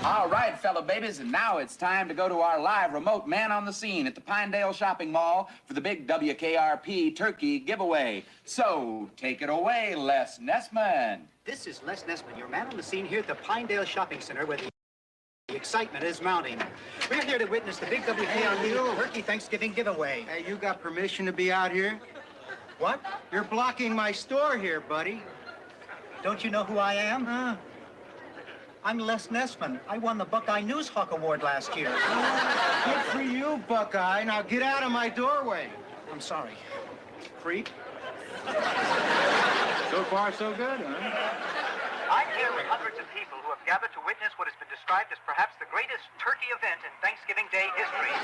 All right, fellow babies, and now it's time to go to our live remote man on the scene at the Pinedale Shopping Mall for the big WKRP turkey giveaway. So, take it away, Les Nessman. This is Les Nessman, your man on the scene here at the Pinedale Shopping Center where the excitement is mounting. We're here to witness the big WKRP turkey Thanksgiving giveaway. Hey, you got permission to be out here? What? You're blocking my store here, buddy. Don't you know who I am? I'm Les Nessman. I won the Buckeye News Hawk Award last year. Good for you, Buckeye. Now get out of my doorway. I'm sorry. Creep. So far, so good, huh? I'm here with hundreds of people who have gathered to witness what has been described as perhaps the greatest turkey event in Thanksgiving Day history.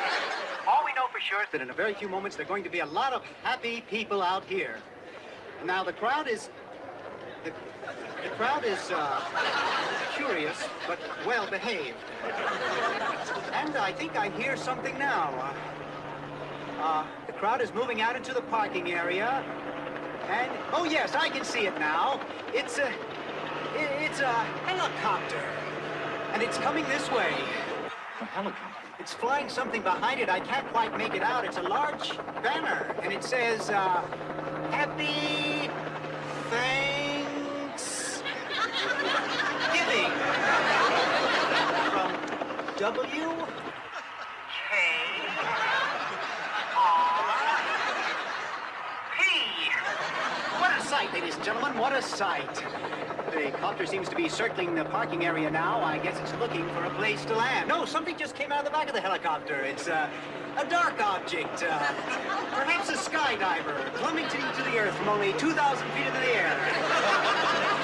All we know for sure is that in a very few moments there are going to be a lot of happy people out here. Now the crowd is curious, but well behaved. And I think I hear something now. The crowd is moving out into the parking area. And, oh yes, I can see it now. It's a helicopter. And it's coming this way. A helicopter? It's flying something behind it. I can't quite make it out. It's a large banner. And it says, Happy Thanksgiving. From WKRP. What a sight, ladies and gentlemen, what a sight. The copter seems to be circling the parking area now. I guess it's looking for a place to land. No, something just came out of the back of the helicopter. It's a dark object, perhaps a skydiver, plummeting to the earth from only 2,000 feet into the air.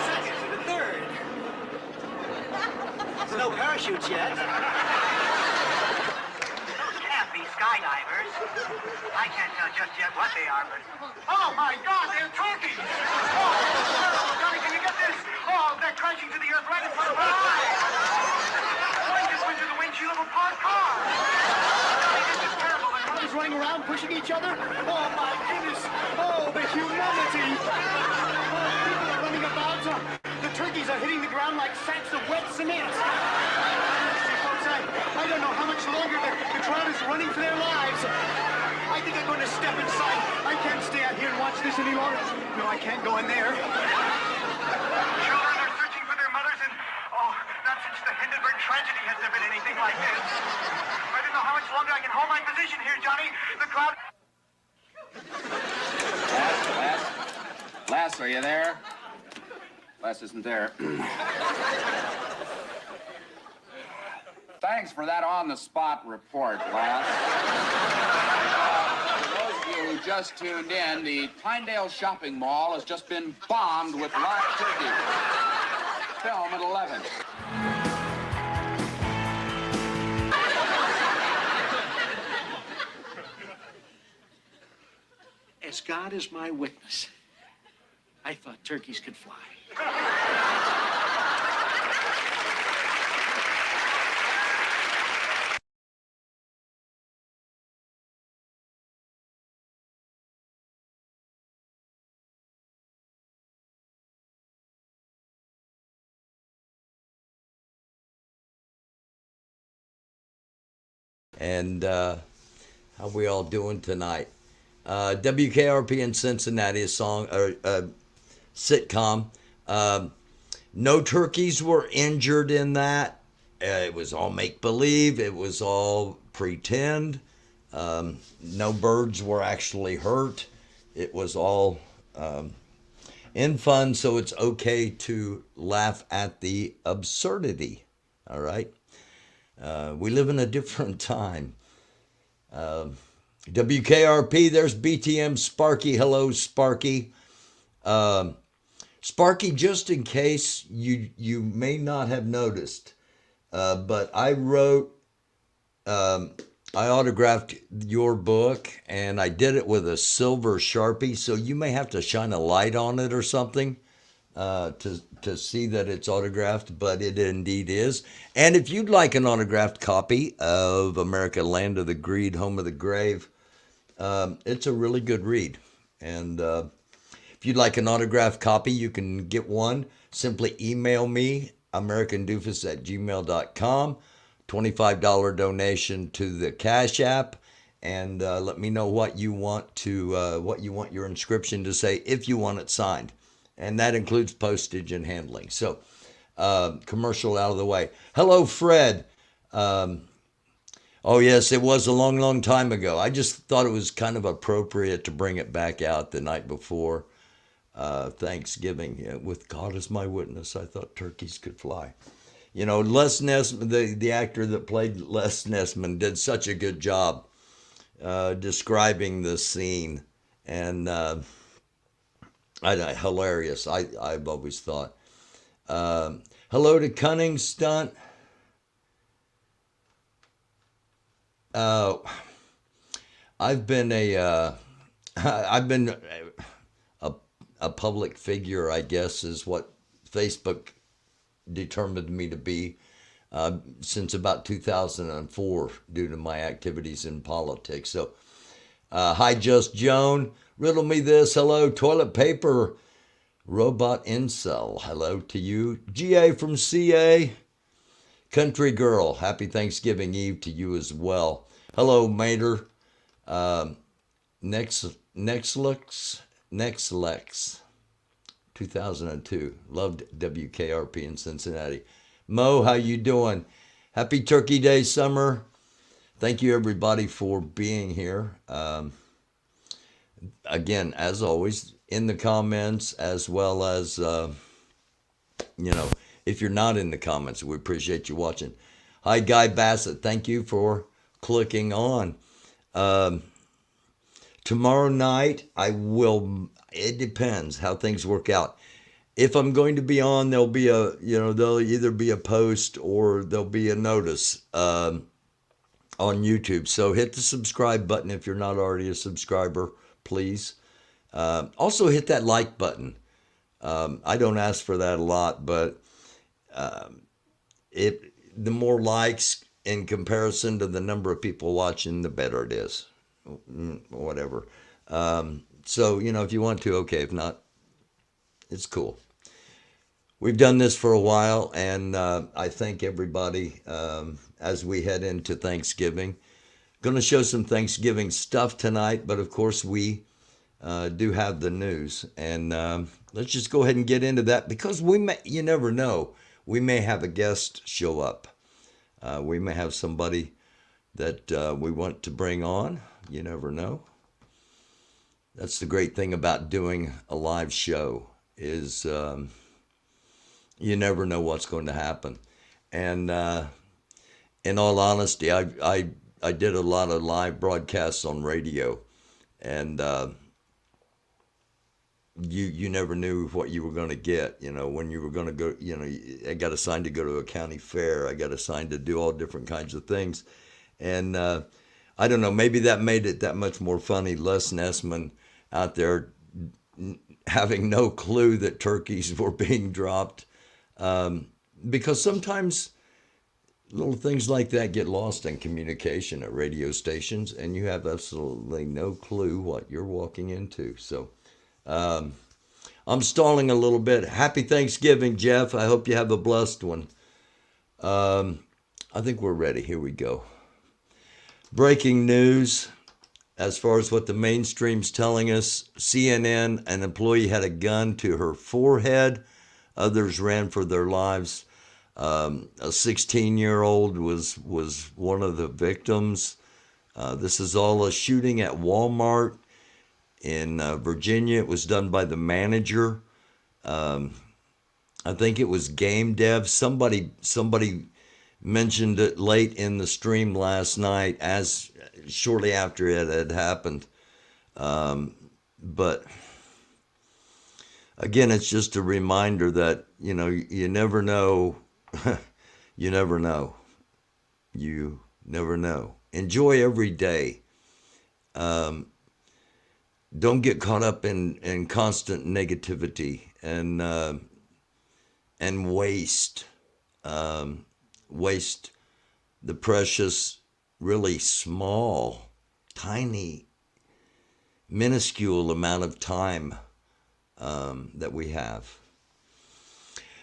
Second to the third. There's no parachutes yet. Those can't be skydivers. I can't tell just yet what they are, but... Oh, my God, they're turkeys! Oh, Johnny, can you get this? Oh, they're crashing to the earth right in front of our eyes! One just went through the windshield of a parked car! This is terrible. The crowd is running around, pushing each other. Oh, my goodness! Oh, the humanity! Oh, people are running about. The turkeys are hitting the ground like sacks of wet cement. I don't know how much longer the crowd is running for their lives. I think I'm going to step inside. I can't stay out here and watch this any longer. No, I can't go in there. Children are searching for their mothers, and not since the Hindenburg tragedy has there been anything like this. I don't know how much longer I can hold my position here, Johnny. The crowd... Les, are you there? Les isn't there. Thanks for that on-the-spot report, Les. For those of you who just tuned in, the Pinedale Shopping Mall has just been bombed with live turkey. Film at 11. As God is my witness, I thought turkeys could fly. And how we all doing tonight? WKRP in Cincinnati, a sitcom. No turkeys were injured in that. It was all make-believe. It was all pretend. No birds were actually hurt. It was all in fun, so it's okay to laugh at the absurdity. All right? We live in a different time. WKRP, there's BTM Sparky. Hello, Sparky. Sparky, just in case you may not have noticed, but I wrote, I autographed your book, and I did it with a silver Sharpie, so you may have to shine a light on it or something to see that it's autographed, but it indeed is. And if you'd like an autographed copy of America, Land of the Greed, Home of the Grave, it's a really good read. And if you'd like an autographed copy, you can get one. Simply email me americandufus@gmail.com. $25 donation to the Cashapp, and let me know what you want your inscription to say if you want it signed, and that includes postage and handling. So, commercial out of the way. Hello, Fred. Oh yes, it was a long, long time ago. I just thought it was kind of appropriate to bring it back out the night before Thanksgiving. Yeah, with God as my witness, I thought turkeys could fly. You know, Les Nessman, the actor that played Les Nessman, did such a good job describing the scene, and hilarious. I've always thought. Hello to Cunning Stunt. I've been a public figure, I guess, is what Facebook determined me to be since about 2004 due to my activities in politics. So, hi, Just Joan. Riddle me this. Hello, toilet paper robot incel. Hello to you. GA from CA. Country Girl, happy Thanksgiving Eve to you as well. Hello, Mater. Nexlex, 2002. Loved WKRP in Cincinnati. Mo, how you doing? Happy Turkey Day, Summer. Thank you, everybody, for being here. Again, as always, in the comments, as well as, if you're not in the comments, we appreciate you watching. Hi, Guy Bassett. Thank you for clicking on. Tomorrow night, it depends how things work out. If I'm going to be on, there'll either be a post or there'll be a notice on YouTube. So hit the subscribe button if you're not already a subscriber, please. Also hit that like button. I don't ask for that a lot, but the more likes in comparison to the number of people watching, the better it is. Whatever. So, if you want to, okay. If not, it's cool. We've done this for a while, and I thank everybody as we head into Thanksgiving. Going to show some Thanksgiving stuff tonight, but of course we do have the news, and let's just go ahead and get into that, because you never know. We may have a guest show up. We may have somebody that we want to bring on. You never know. That's the great thing about doing a live show is you never know what's going to happen. And in all honesty, I did a lot of live broadcasts on radio, and you never knew what you were going to get, when you were going to go, I got assigned to go to a county fair. I got assigned to do all different kinds of things. And I don't know, maybe that made it that much more funny. Les Nessman out there having no clue that turkeys were being dropped. Because sometimes little things like that get lost in communication at radio stations, and you have absolutely no clue what you're walking into. So, I'm stalling a little bit. Happy Thanksgiving, Jeff. I hope you have a blessed one. I think we're ready. Here we go. Breaking news. As far as what the mainstream's telling us, CNN, an employee had a gun to her forehead. Others ran for their lives. A 16-year-old was one of the victims. This is all a shooting at Walmart in Virginia. It was done by the manager. I think it was Game Dev. Somebody mentioned it late in the stream last night, as shortly after it had happened. But again, it's just a reminder that you never know. You never know. You never know. Enjoy every day. Don't get caught up in constant negativity and waste the precious, really small, tiny, minuscule amount of time that we have.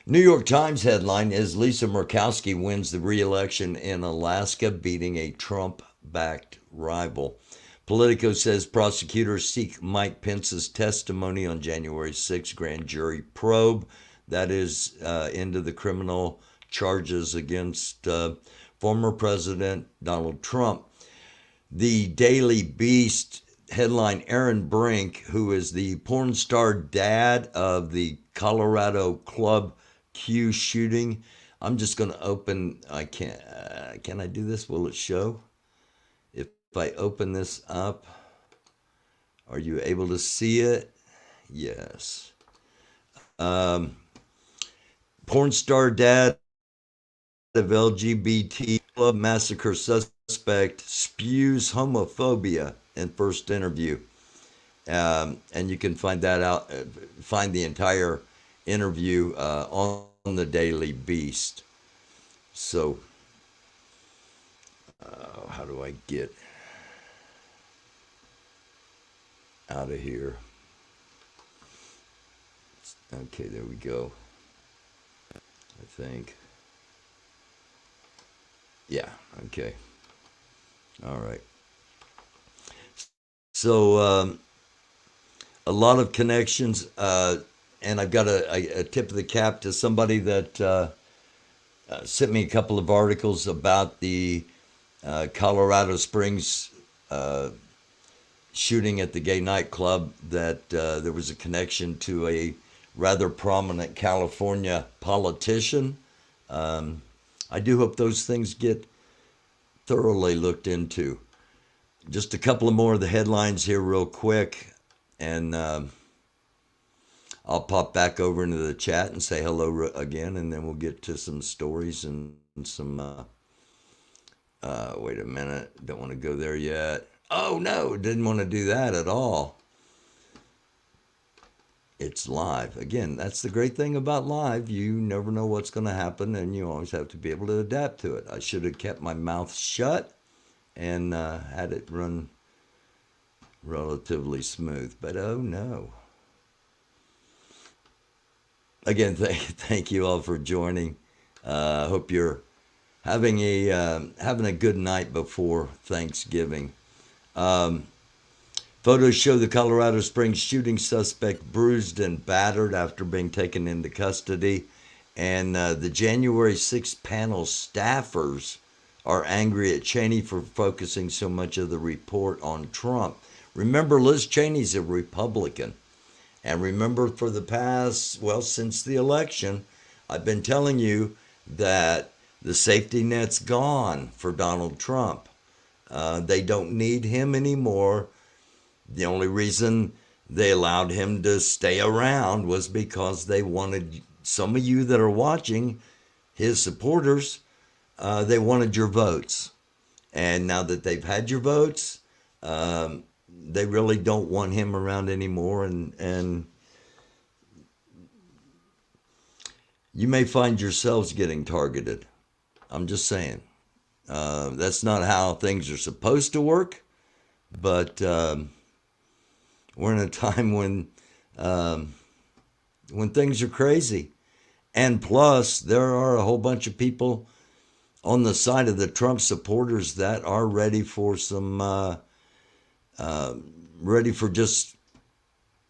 New York Times headline is Lisa Murkowski wins the re-election in Alaska, beating a Trump-backed rival. Politico says prosecutors seek Mike Pence's testimony on January 6th grand jury probe. That is into the criminal charges against former President Donald Trump. The Daily Beast headline, Aaron Brink, who is the porn star dad of the Colorado Club Q shooting. I'm just going to open, can I do this? Will it show? If I open this up, are you able to see it? Yes. Porn star dad of LGBT club massacre suspect spews homophobia in first interview. And you can find that out, find the entire interview on the Daily Beast. So, how do I get out of here? Okay, there we go. I think. Yeah, okay. All right. So, a lot of connections, and I've got a tip of the cap to somebody that sent me a couple of articles about the Colorado Springs shooting at the gay nightclub, that there was a connection to a rather prominent California politician. I do hope those things get thoroughly looked into. Just a couple of more of the headlines here real quick, and I'll pop back over into the chat and say hello again, and then we'll get to some stories and some, wait a minute, don't want to go there yet. Oh no, didn't want to do that at all. It's live. Again, that's the great thing about live. You never know what's going to happen, and you always have to be able to adapt to it. I should have kept my mouth shut and had it run relatively smooth, but oh no. Again, thank you all for joining. Hope you're having a good night before Thanksgiving. Photos show the Colorado Springs shooting suspect bruised and battered after being taken into custody. And the January 6th panel staffers are angry at Cheney for focusing so much of the report on Trump. Remember, Liz Cheney's a Republican. And remember, for the past, well, since the election, I've been telling you that the safety net's gone for Donald Trump. They don't need him anymore. The only reason they allowed him to stay around was because they wanted, some of you that are watching, his supporters, they wanted your votes. And now that they've had your votes, they really don't want him around anymore. And you may find yourselves getting targeted. I'm just saying. That's not how things are supposed to work. But we're in a time when things are crazy. And plus, there are a whole bunch of people on the side of the Trump supporters that are ready for some, ready for just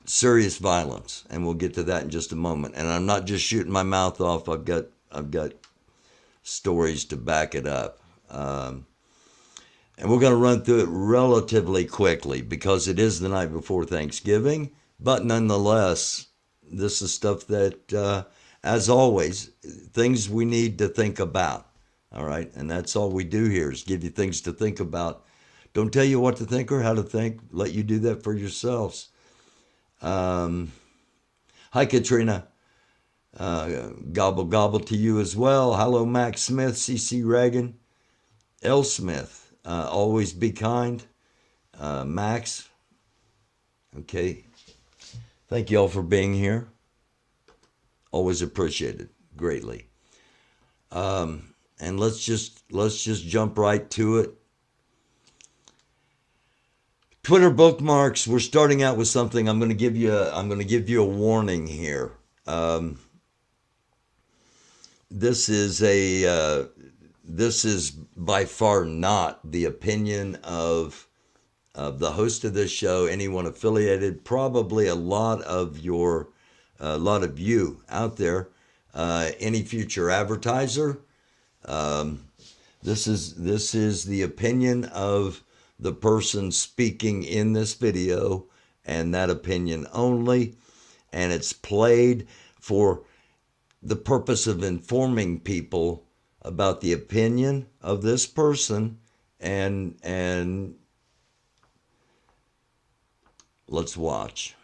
serious violence. And we'll get to that in just a moment. And I'm not just shooting my mouth off. I've got stories to back it up. And we're going to run through it relatively quickly because it is the night before Thanksgiving. But nonetheless, this is stuff that, as always, things we need to think about. All right? And that's all we do here is give you things to think about. Don't tell you what to think or how to think. Let you do that for yourselves. Hi, Katrina. Gobble, gobble to you as well. Hello, Max Smith, CC Reagan, L. Smith. Always be kind. Max. Okay. Thank you all for being here. Always appreciated greatly. And let's just jump right to it. Twitter bookmarks. We're starting out with something. I'm going to give you a warning here. this is a this is by far not the opinion of the host of this show, anyone affiliated, probably a lot of you out there, any future advertiser. This is the opinion of the person speaking in this video, and that opinion only, and it's played for the purpose of informing people about the opinion of this person, and let's watch.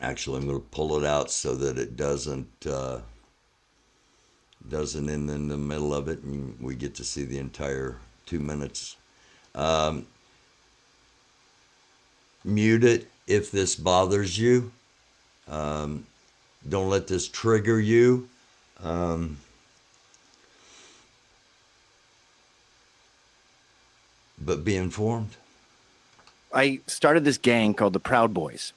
Actually, I'm going to pull it out so that it doesn't end in the middle of it, and we get to see the entire 2 minutes. Mute it if this bothers you. Don't let this trigger you. But be informed. I started this gang called the Proud Boys.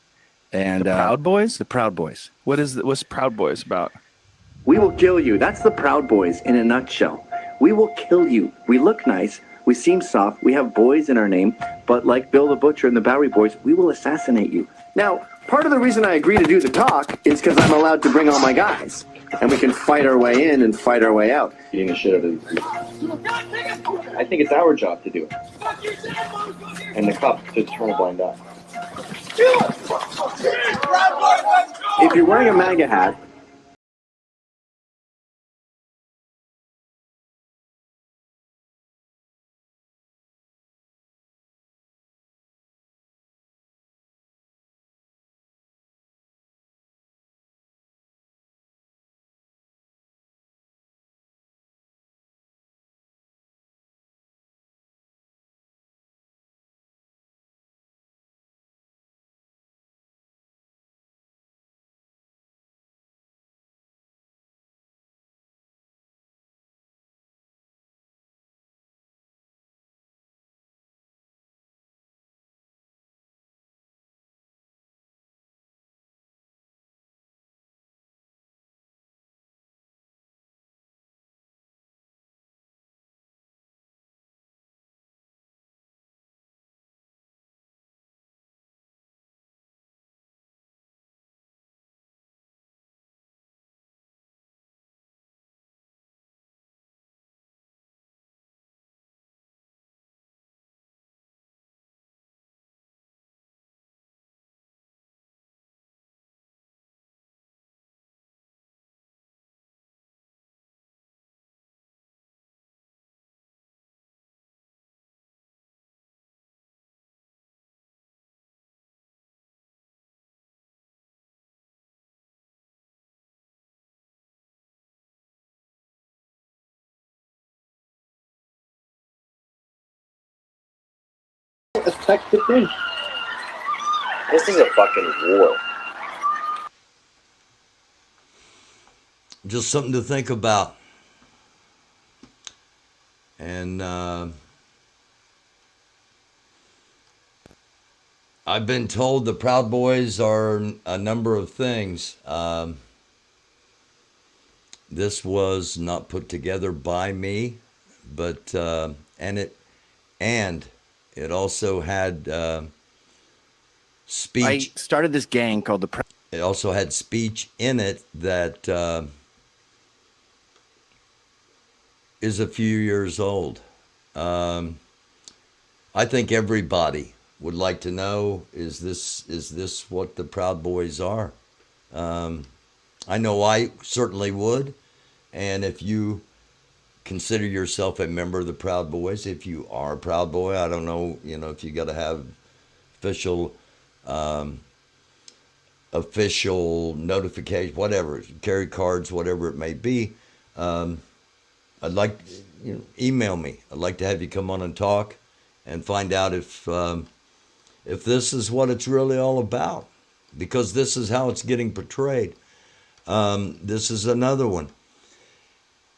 And The Proud Boys? The Proud Boys. What's Proud Boys about? We will kill you. That's the Proud Boys in a nutshell. We will kill you. We look nice. We seem soft. We have boys in our name. But like Bill the Butcher and the Bowery Boys, we will assassinate you. Now, part of the reason I agree to do the talk is because I'm allowed to bring all my guys. And we can fight our way in and fight our way out. Beating the shit out of these people. I think it's our job to do it. And the cops to turn a blind eye. If you're wearing a MAGA hat, effective thing. This is a fucking war. Just something to think about. And I've been told the Proud Boys are a number of things. This was not put together by me, but and it also had speech. I started this gang called the Proud. It also had speech in it that is a few years old. I think everybody would like to know, is this what the Proud Boys are? I know I certainly would. And if you consider yourself a member of the Proud Boys, if you are a Proud Boy, I don't know, if you got to have official notification, whatever, carry cards, whatever it may be. I'd like, email me. I'd like to have you come on and talk and find out if this is what it's really all about, because this is how it's getting portrayed. This is another one.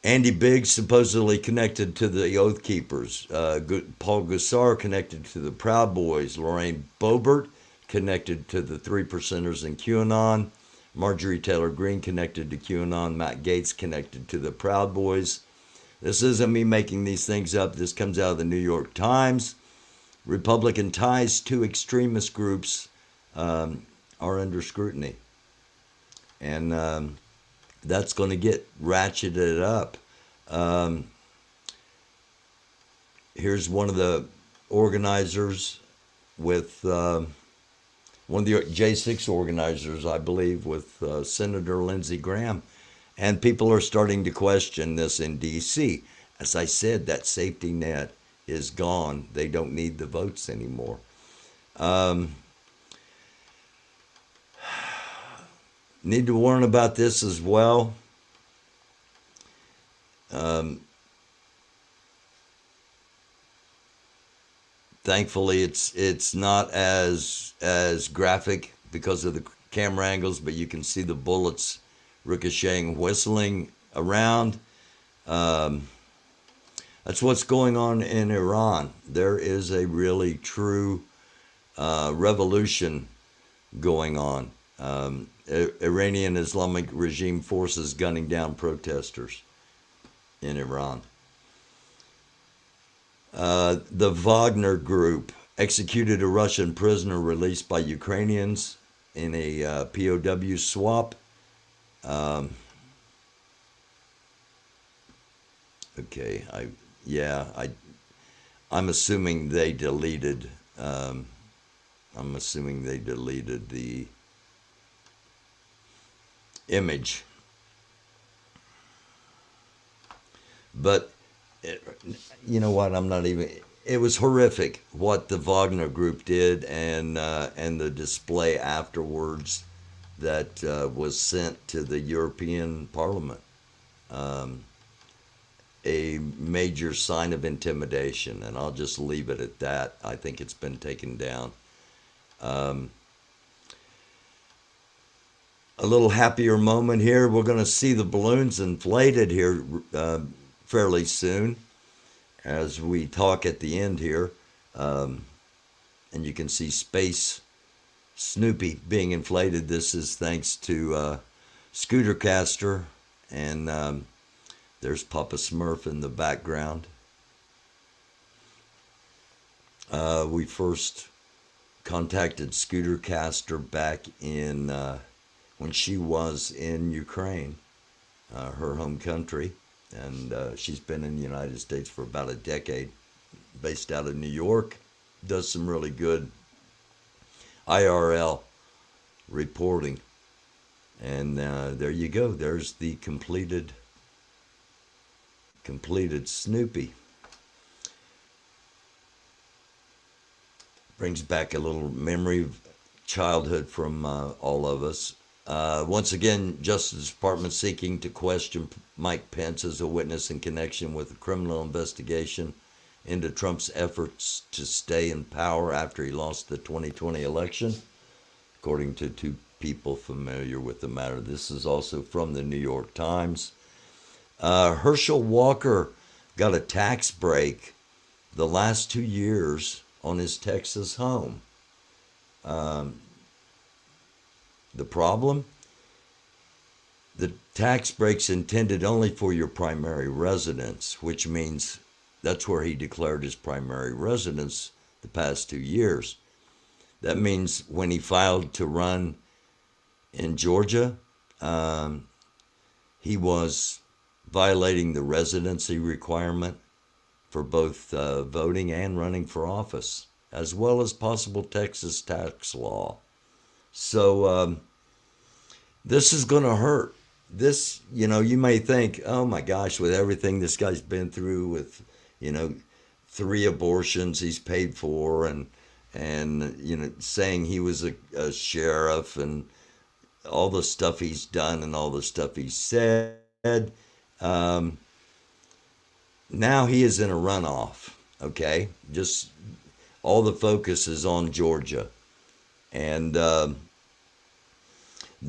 Andy Biggs supposedly connected to the Oath Keepers. Paul Gosar connected to the Proud Boys. Lorraine Boebert connected to the 3%ers in QAnon. Marjorie Taylor Greene connected to QAnon. Matt Gaetz connected to the Proud Boys. This isn't me making these things up. This comes out of the New York Times. Republican ties to extremist groups are under scrutiny. And that's going to get ratcheted up. Here's one of the organizers with one of the J6 organizers, I believe, with Senator Lindsey Graham. And people are starting to question this in D.C. As I said, that safety net is gone. They don't need the votes anymore. Need to warn about this as well. Thankfully, it's not as graphic because of the camera angles, but you can see the bullets ricocheting, whistling around. That's what's going on in Iran. There is a really true revolution going on. Iranian Islamic regime forces gunning down protesters in Iran. The Wagner Group executed a Russian prisoner released by Ukrainians in a POW swap. Okay, I'm assuming they deleted. I'm assuming they deleted the image, but you know what? I'm not even. It was horrific what the Wagner Group did, and the display afterwards that was sent to the European Parliament. A major sign of intimidation, and I'll just leave it at that. I think it's been taken down. A little happier moment here. We're going to see the balloons inflated here fairly soon as we talk at the end here. And you can see Space Snoopy being inflated. This is thanks to Scootercaster, and there's Papa Smurf in the background. We first contacted Scootercaster back in when she was in Ukraine, her home country, and she's been in the United States for about a decade, based out of New York, does some really good IRL reporting. And there you go. There's the completed Snoopy. Brings back a little memory of childhood from all of us. Once again, Justice Department seeking to question Mike Pence as a witness in connection with a criminal investigation into Trump's efforts to stay in power after he lost the 2020 election, according to two people familiar with the matter. This is also from the New York Times. Herschel Walker got a tax break the last 2 years on his Texas home. The problem? The tax break's intended only for your primary residence, which means that's where he declared his primary residence the past 2 years. That means when he filed to run in Georgia, he was violating the residency requirement for both voting and running for office, as well as possible Texas tax law. So this is going to hurt. This, you may think, oh my gosh, with everything this guy's been through, with 3 abortions he's paid for, and saying he was a sheriff, and all the stuff he's done and all the stuff he's said. Now he is in a runoff, okay? Just all the focus is on Georgia. And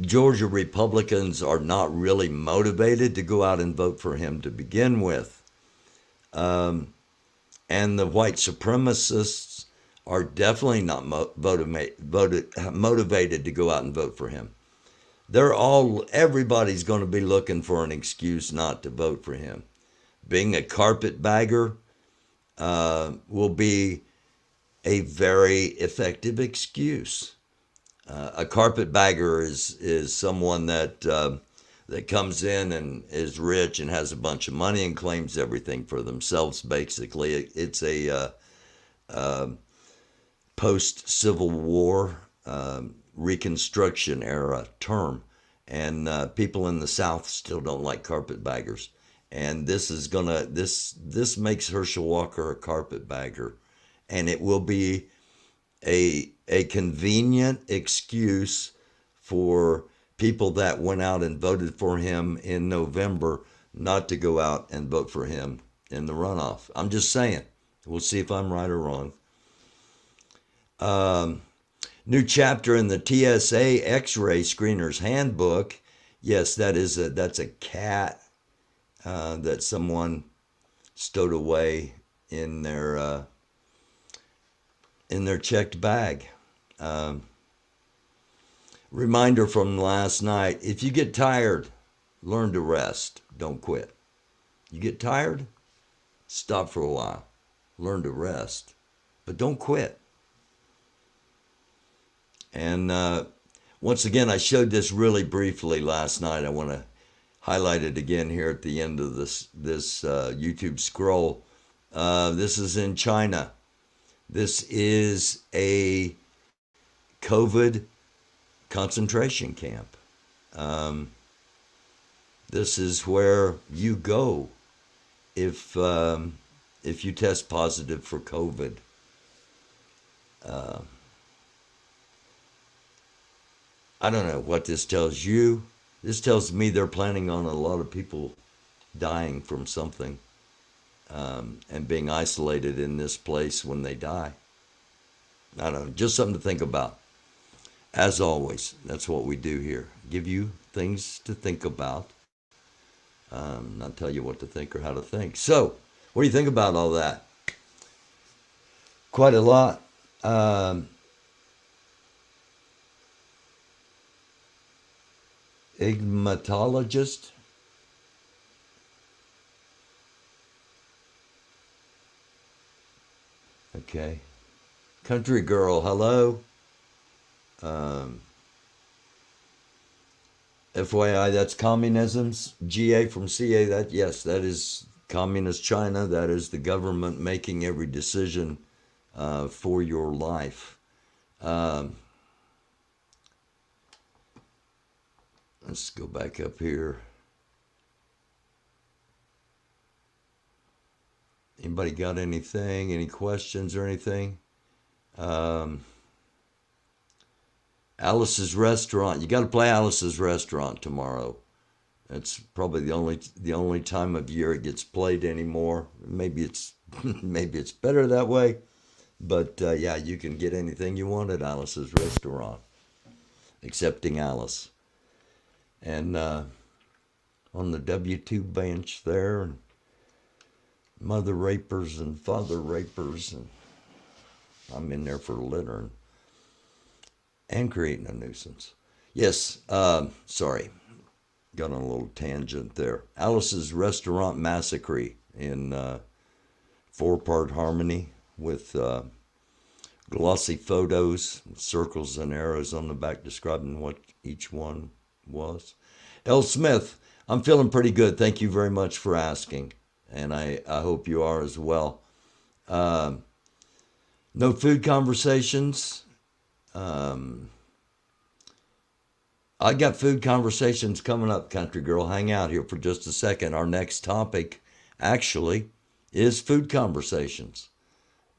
Georgia Republicans are not really motivated to go out and vote for him to begin with. And the white supremacists are definitely not motivated to go out and vote for him. Everybody's going to be looking for an excuse not to vote for him. Being a carpetbagger will be a very effective excuse. A carpetbagger is someone that comes in and is rich and has a bunch of money and claims everything for themselves. Basically, it's a post-Civil War Reconstruction era term, and people in the South still don't like carpetbaggers. And this makes Herschel Walker a carpetbagger, and it will be a convenient excuse for people that went out and voted for him in November not to go out and vote for him in the runoff. I'm just saying. We'll see if I'm right or wrong. New chapter in the TSA X-ray Screener's Handbook. Yes, that's a cat that someone stowed away in their checked bag. Reminder from last night: if you get tired, learn to rest. Don't quit. You get tired, stop for a while. Learn to rest, but don't quit. And once again, I showed this really briefly last night. I want to highlight it again here at the end of this YouTube scroll. This is in China. This is a COVID concentration camp. This is where you go if you test positive for COVID. I don't know what this tells you. This tells me they're planning on a lot of people dying from something and being isolated in this place when they die. I don't know, just something to think about. As always, that's what we do here. Give you things to think about, not tell you what to think or how to think. So, what do you think about all that? Quite a lot. Entomologist. Okay. Country girl, hello. FYI, that's communism's GA from CA. That is communist China. That is the government making every decision for your life. Let's go back up here. Anybody got anything? Any questions or anything? Alice's Restaurant. You got to play Alice's Restaurant tomorrow. It's probably the only time of year it gets played anymore. Maybe it's better that way, but yeah, you can get anything you want at Alice's Restaurant, excepting Alice. And on the W2 bench there, and mother rapers and father rapers, and I'm in there for littering and creating a nuisance. Yes, sorry, got on a little tangent there. Alice's Restaurant Massacre in 4-part harmony with glossy photos, circles and arrows on the back describing what each one was. L. Smith, I'm feeling pretty good. Thank you very much for asking. And I hope you are as well. No food conversations. I got food conversations coming up, country girl. Hang out here for just a second. Our next topic actually is food conversations.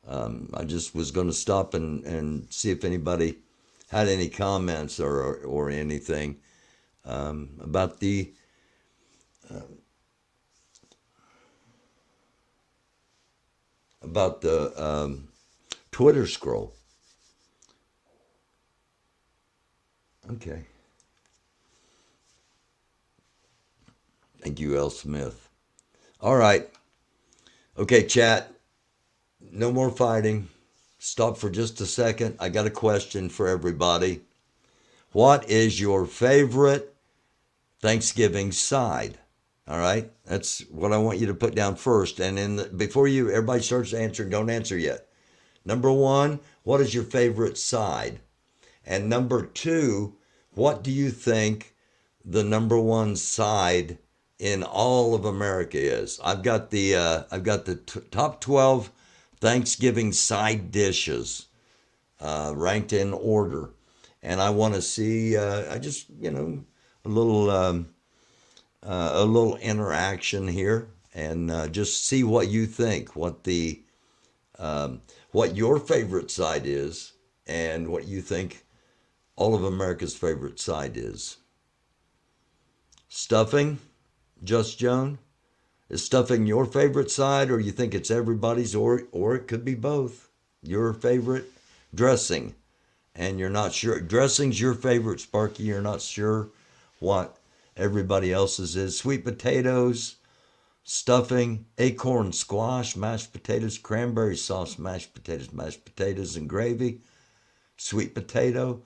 I just was going to stop and see if anybody had any comments or anything about the Twitter scroll. Okay. Thank you, L. Smith. All right. Okay, chat. No more fighting. stop for just a second. I got a question for everybody. What is your favorite Thanksgiving side? All right, that's what I want you to put down first. And before everybody starts answering, don't answer yet. Number one, what is your favorite side? And number two, what do you think the number one side in all of America is? I've got the top 12 Thanksgiving side dishes ranked in order, and I want to see I just a little interaction here, and just see what you think, what your favorite side is, and what you think all of America's favorite side is. Stuffing, Just Joan, is stuffing your favorite side, or you think it's everybody's, or it could be both? Your favorite? Dressing, and you're not sure. Dressing's your favorite, Sparky. You're not sure what everybody else's is. Sweet potatoes, stuffing, acorn squash, mashed potatoes, cranberry sauce, mashed potatoes and gravy, sweet potato,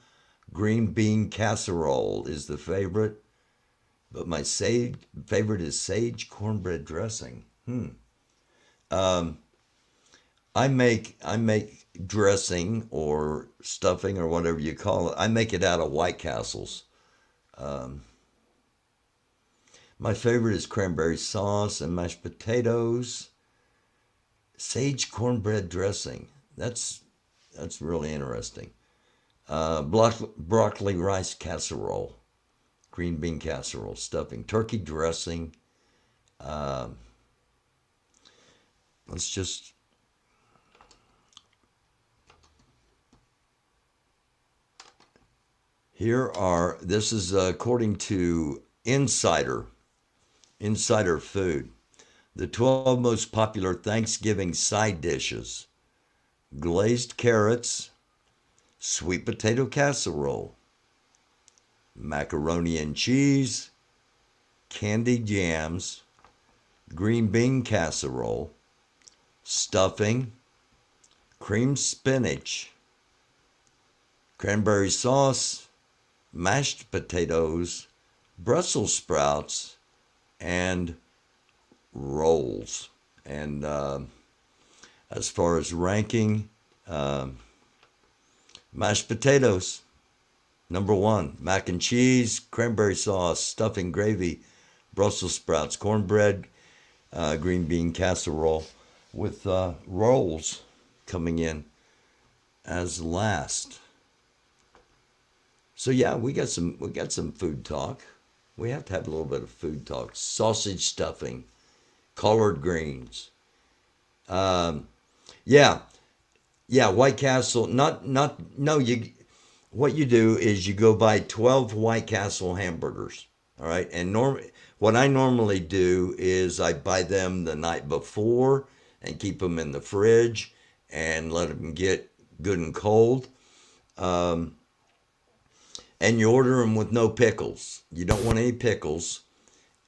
green bean casserole is the favorite. But my favorite is sage cornbread dressing. I make dressing or stuffing or whatever you call it. I make it out of White Castles. My favorite is cranberry sauce and mashed potatoes. Sage cornbread dressing. That's really interesting. Broccoli rice casserole. Green bean casserole, stuffing, turkey dressing. Let's just... This is according to Insider Food, the 12 most popular Thanksgiving side dishes: glazed carrots, sweet potato casserole, macaroni and cheese, candied yams, green bean casserole, stuffing, creamed spinach, cranberry sauce, mashed potatoes, Brussels sprouts, and rolls. And as far as ranking, mashed potatoes, number one. Mac and cheese, cranberry sauce, stuffing, gravy, Brussels sprouts, cornbread, green bean casserole, with rolls coming in as last. So yeah, we got some food talk. We have to have a little bit of food talk. Sausage stuffing, collard greens. Yeah, White Castle. What you do is you go buy 12 White Castle hamburgers. All right, and what I normally do is I buy them the night before and keep them in the fridge and let them get good and cold. And you order them with no pickles. You don't want any pickles,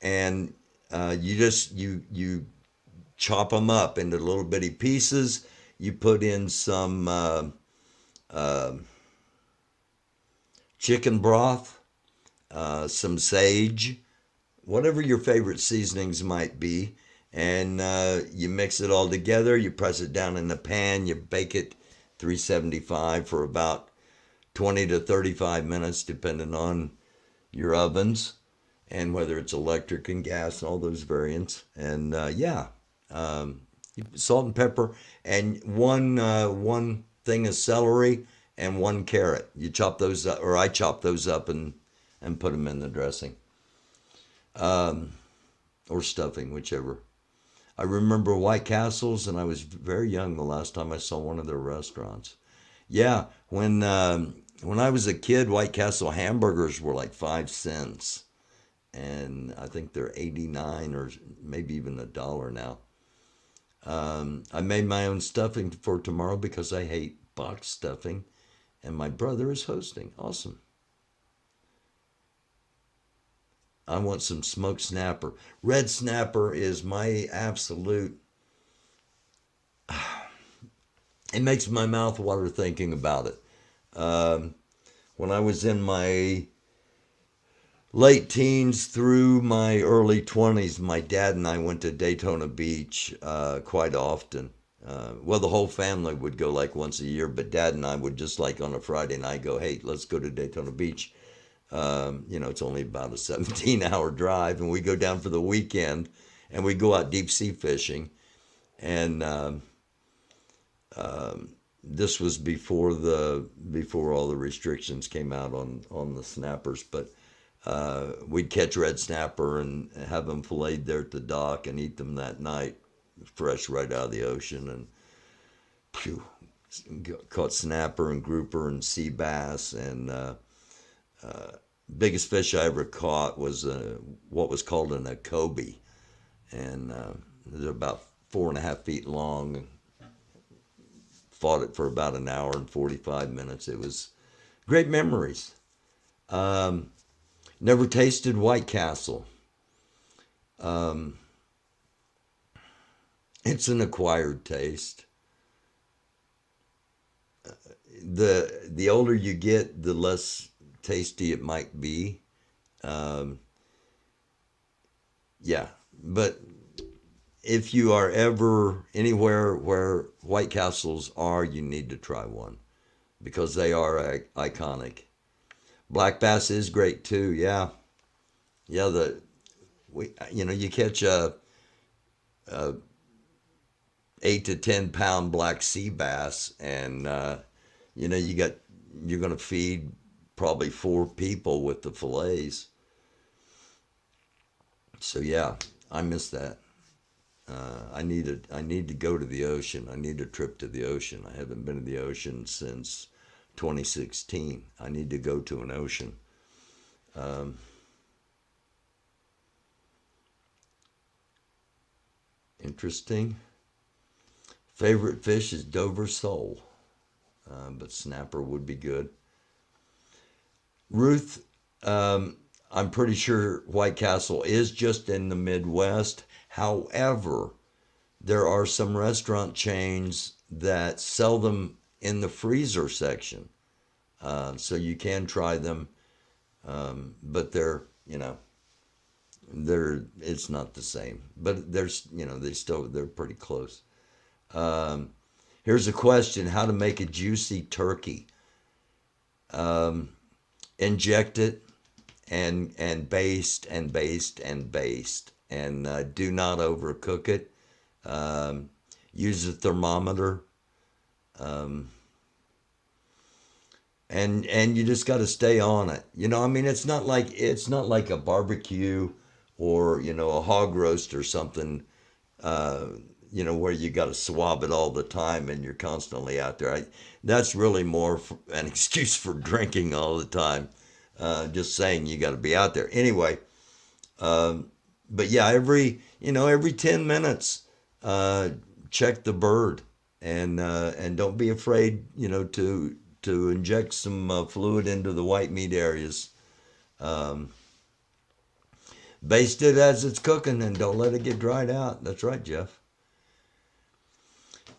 and you chop them up into little bitty pieces. You put in some chicken broth, some sage, whatever your favorite seasonings might be, and you mix it all together. You press it down in the pan. You bake it 375 for about 20 to 35 minutes, depending on your ovens and whether it's electric and gas and all those variants. And salt and pepper, and one thing of celery and one carrot. You chop those up, or I chop those up and put them in the dressing, or stuffing, whichever. I remember White Castles, and I was very young the last time I saw one of their restaurants. Yeah, when I was a kid, White Castle hamburgers were like 5 cents, and I think they're 89 or maybe even $1 now. I made my own stuffing for tomorrow because I hate box stuffing, and my brother is hosting. Awesome. I want some smoked snapper. Red snapper is my absolute... it makes my mouth water thinking about it. When I was in my late teens through my early 20s, my dad and I went to Daytona Beach quite often. Well, the whole family would go like once a year, but Dad and I would just like on a Friday night go, hey, let's go to Daytona Beach. It's only about a 17-hour drive, and we go down for the weekend, and we go out deep sea fishing. And this was before all the restrictions came out on the snappers, but we'd catch red snapper and have them filleted there at the dock and eat them that night, fresh right out of the ocean. And phew, caught snapper and grouper and sea bass. And biggest fish I ever caught was what was called an Akobe, and they're about 4.5 feet long. Fought it for about an hour and 45 minutes. It was great memories. Never tasted White Castle. It's an acquired taste. The older you get, the less tasty it might be. Yeah, but if you are ever anywhere where White Castles are, you need to try one because they are iconic. Black bass is great too. Yeah. You catch a 8 to 10 pound black sea bass, and you're gonna feed probably 4 people with the fillets. So yeah, I miss that. I need to go to the ocean. I need a trip to the ocean. I haven't been to the ocean since 2016. I need to go to an ocean. Interesting. Favorite fish is Dover sole, but snapper would be good. Ruth, I'm pretty sure White Castle is just in the Midwest. However, there are some restaurant chains that sell them in the freezer section. So you can try them, but it's not the same. But they're pretty close. Here's a question: how to make a juicy turkey? Inject it and baste and baste and baste, and do not overcook it. Use a thermometer, and you just got to stay on it. It's not like a barbecue or a hog roast or something. Where you got to swab it all the time and you're constantly out there. That's really more an excuse for drinking all the time. Just saying you got to be out there anyway. But yeah, every 10 minutes, check the bird, and don't be afraid, to inject some fluid into the white meat areas. Baste it as it's cooking and don't let it get dried out. That's right, Jeff.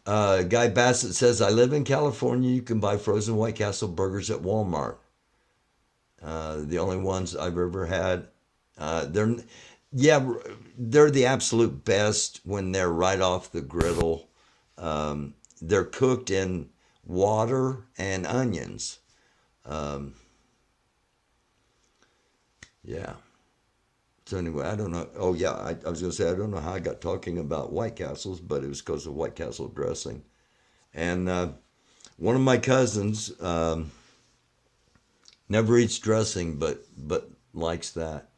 Guy Bassett says, I live in California. You can buy frozen White Castle burgers at Walmart. The only ones I've ever had. They're the absolute best when they're right off the griddle. They're cooked in water and onions. Yeah. So anyway, I don't know. Oh yeah, I was going to say, I don't know how I got talking about White Castles, but it was because of White Castle dressing. And one of my cousins never eats dressing, but likes that.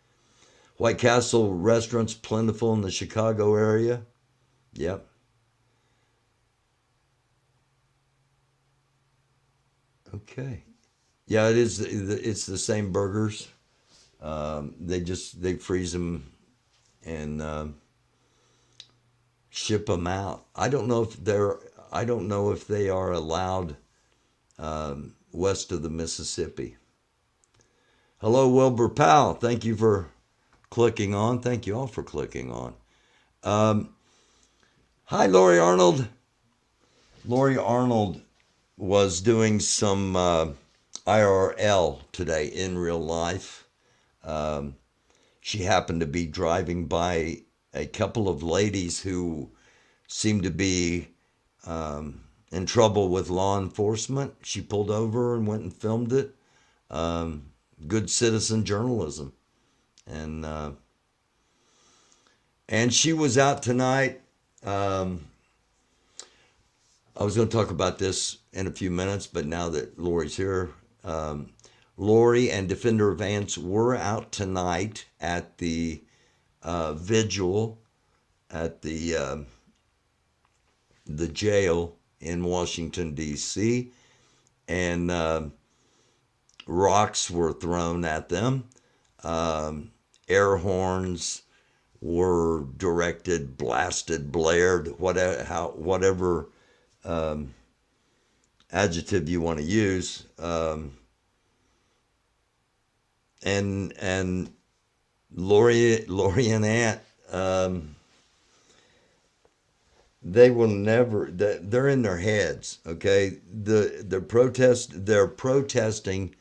White Castle restaurants plentiful in the Chicago area. Yep. Okay. Yeah, it is. It's the same burgers. They freeze them and ship them out. I don't know if they are allowed west of the Mississippi. Hello, Wilbur Powell. Thank you for clicking on. Thank you all for clicking on. Hi, Lori Arnold. Lori Arnold was doing some IRL today in real life. She happened to be driving by a couple of ladies who seemed to be in trouble with law enforcement. She pulled over and went and filmed it. Good citizen journalism. And she was out tonight. I was going to talk about this in a few minutes, but now that Lori's here, Lori and Defender Vance were out tonight at the vigil at the jail in Washington, D.C., and rocks were thrown at them. Air horns were directed, blasted, blared, whatever adjective you want to use, and Lori and Ant, they will never. They're in their heads. Okay, their protesting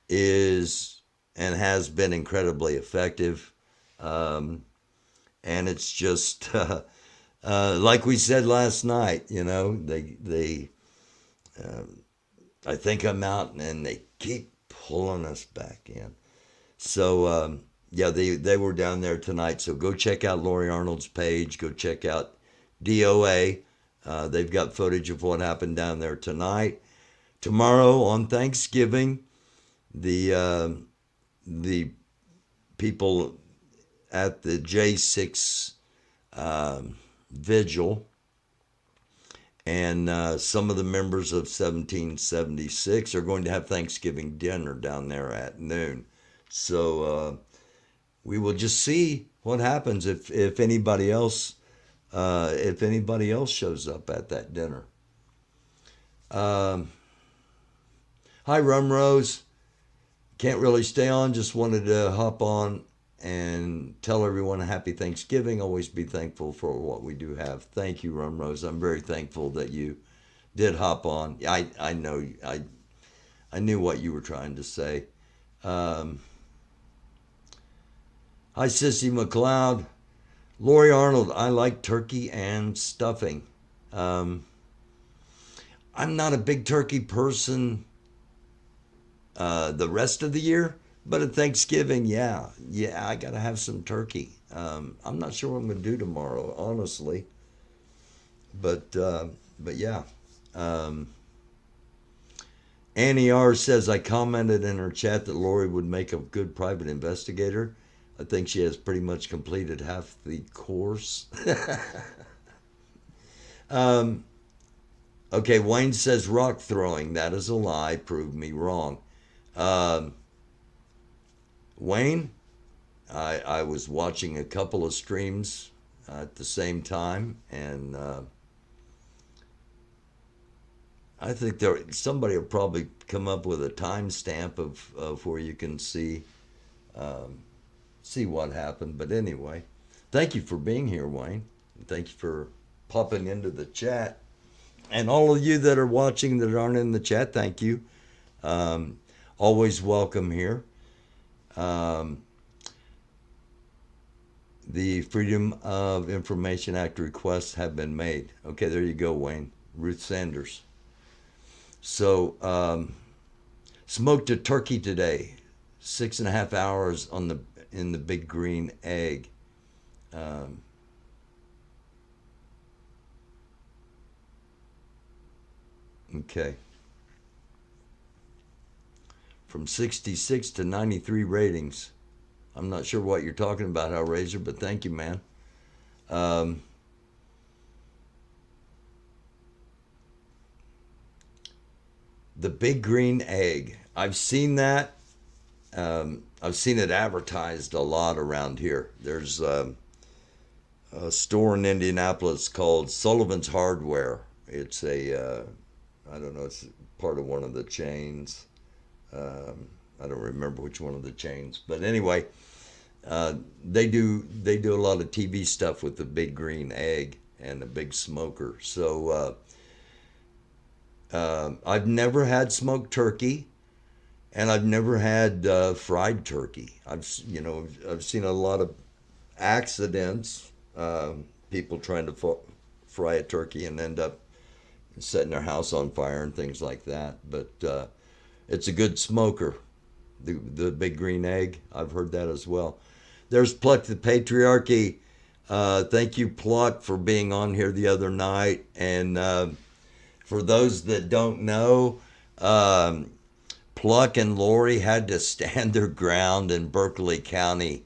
is and has been incredibly effective, and it's just. Like we said last night, you know, I think I'm out, and they keep pulling us back in. So, yeah, they were down there tonight. So go check out Lori Arnold's page. Go check out DOA. They've got footage of what happened down there tonight. Tomorrow on Thanksgiving, the people at the J6 vigil, and some of the members of 1776 are going to have Thanksgiving dinner down there at noon. So we will just see what happens if anybody else shows up at that dinner. Hi, Rum Rose. Can't really stay on. Just wanted to hop on and tell everyone a happy Thanksgiving. Always be thankful for what we do have. Thank you, Rum Rose. I'm very thankful that you did hop on. I know I knew what you were trying to say. Hi, Sissy McLeod. Lori Arnold, I like turkey and stuffing. I'm not a big turkey person the rest of the year. But at Thanksgiving, yeah, I got to have some turkey. I'm not sure what I'm going to do tomorrow, honestly. But yeah. Annie R. says, I commented in her chat that Lori would make a good private investigator. I think she has pretty much completed half the course. Okay, Wayne says rock throwing. That is a lie. Prove me wrong. Wayne, I was watching a couple of streams at the same time, and I think somebody will probably come up with a timestamp of where you can see what happened. But anyway, thank you for being here, Wayne. Thank you for popping into the chat. And all of you that are watching that aren't in the chat, thank you. Always welcome here. The Freedom of Information Act requests have been made. Okay, there you go, Wayne. Ruth Sanders. So, smoked a turkey today, 6.5 hours in the big green egg. Okay. From 66 to 93 ratings. I'm not sure what you're talking about, Hellraiser, but thank you, man. The big green egg. I've seen that. I've seen it advertised a lot around here. There's a store in Indianapolis called Sullivan's Hardware. It's I don't know, it's part of one of the chains. I don't remember which one of the chains, but anyway, they do a lot of TV stuff with the big green egg and the big smoker. So I've never had smoked turkey, and I've never had fried turkey. I've seen a lot of accidents, people trying to fry a turkey and end up setting their house on fire and things like that. But it's a good smoker. The big green egg, I've heard that as well. There's Pluck the Patriarchy. Thank you, Pluck, for being on here the other night. And for those that don't know, Pluck and Lori had to stand their ground in Berkeley County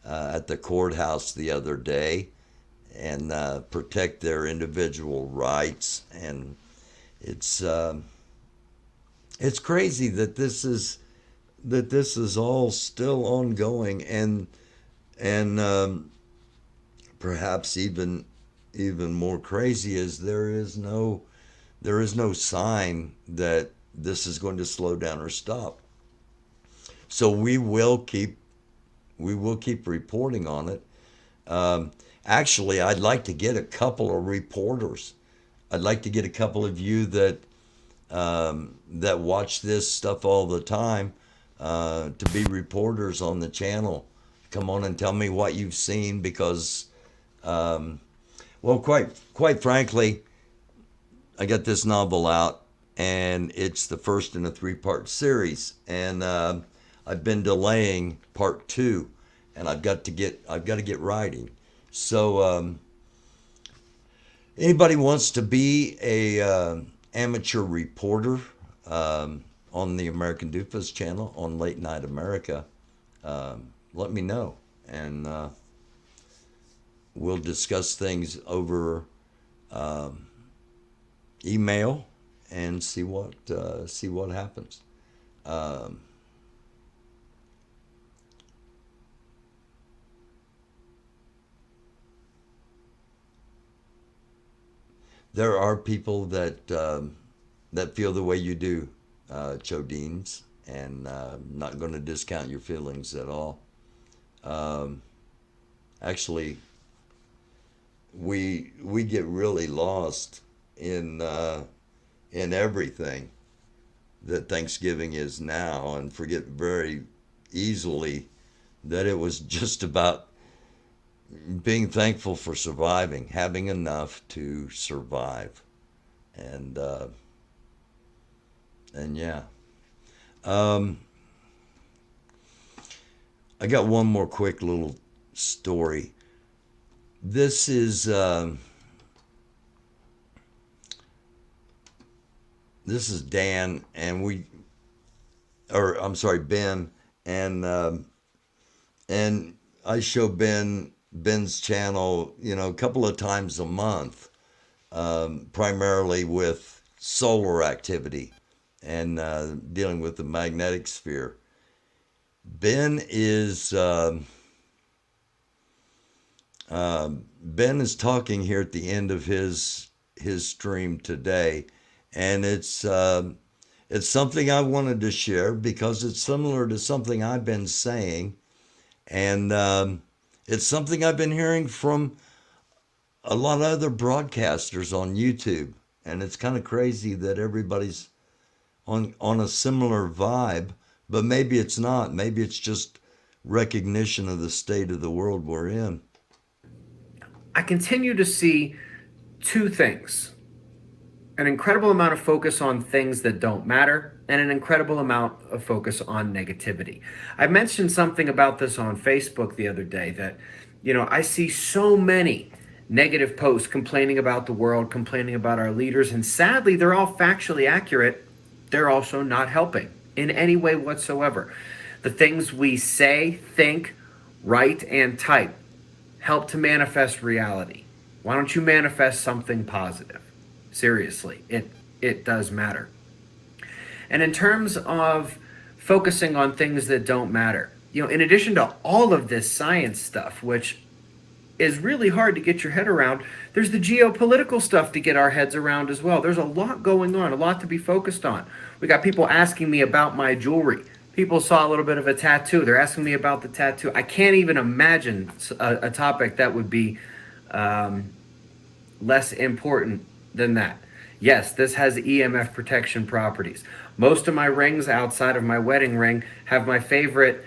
at the courthouse the other day and protect their individual rights. And it's crazy that this is all still ongoing, and perhaps even more crazy is there is no sign that this is going to slow down or stop. So we will keep reporting on it. Actually, I'd like to get a couple of reporters. I'd like to get a couple of you that watch this stuff all the time to be reporters on the channel. Come on and tell me what you've seen, because, well, quite frankly, I got this novel out, and it's the first in a 3-part series, and I've been delaying part 2, and I've got to get writing. So anybody wants to be a amateur reporter on the American Doofus channel on Late Night America, let me know, and we'll discuss things over email and see what happens. There are people that feel the way you do, Chodines, and not going to discount your feelings at all. Actually, we get really lost in everything that Thanksgiving is now, and forget very easily that it was just about being thankful for surviving, having enough to survive, and yeah. I got one more quick little story. This is Dan, and Ben, and I show Ben's channel, a couple of times a month, primarily with solar activity and dealing with the magnetic sphere. Ben is talking here at the end of his stream today, and it's something I wanted to share because it's similar to something I've been saying, and it's something I've been hearing from a lot of other broadcasters on YouTube, and it's kind of crazy that everybody's on a similar vibe, but maybe it's not. Maybe it's just recognition of the state of the world we're in. I continue to see two things: an incredible amount of focus on things that don't matter, and an incredible amount of focus on negativity. I mentioned something about this on Facebook the other day that, I see so many negative posts complaining about the world, complaining about our leaders, and sadly, they're all factually accurate. They're also not helping in any way whatsoever. The things we say, think, write, and type help to manifest reality. Why don't you manifest something positive? Seriously, it does matter. And in terms of focusing on things that don't matter, in addition to all of this science stuff, which is really hard to get your head around, there's the geopolitical stuff to get our heads around as well. There's a lot going on, a lot to be focused on. We got people asking me about my jewelry. People saw a little bit of a tattoo. They're asking me about the tattoo. I can't even imagine a topic that would be less important than that. Yes, this has EMF protection properties. Most of my rings outside of my wedding ring have my favorite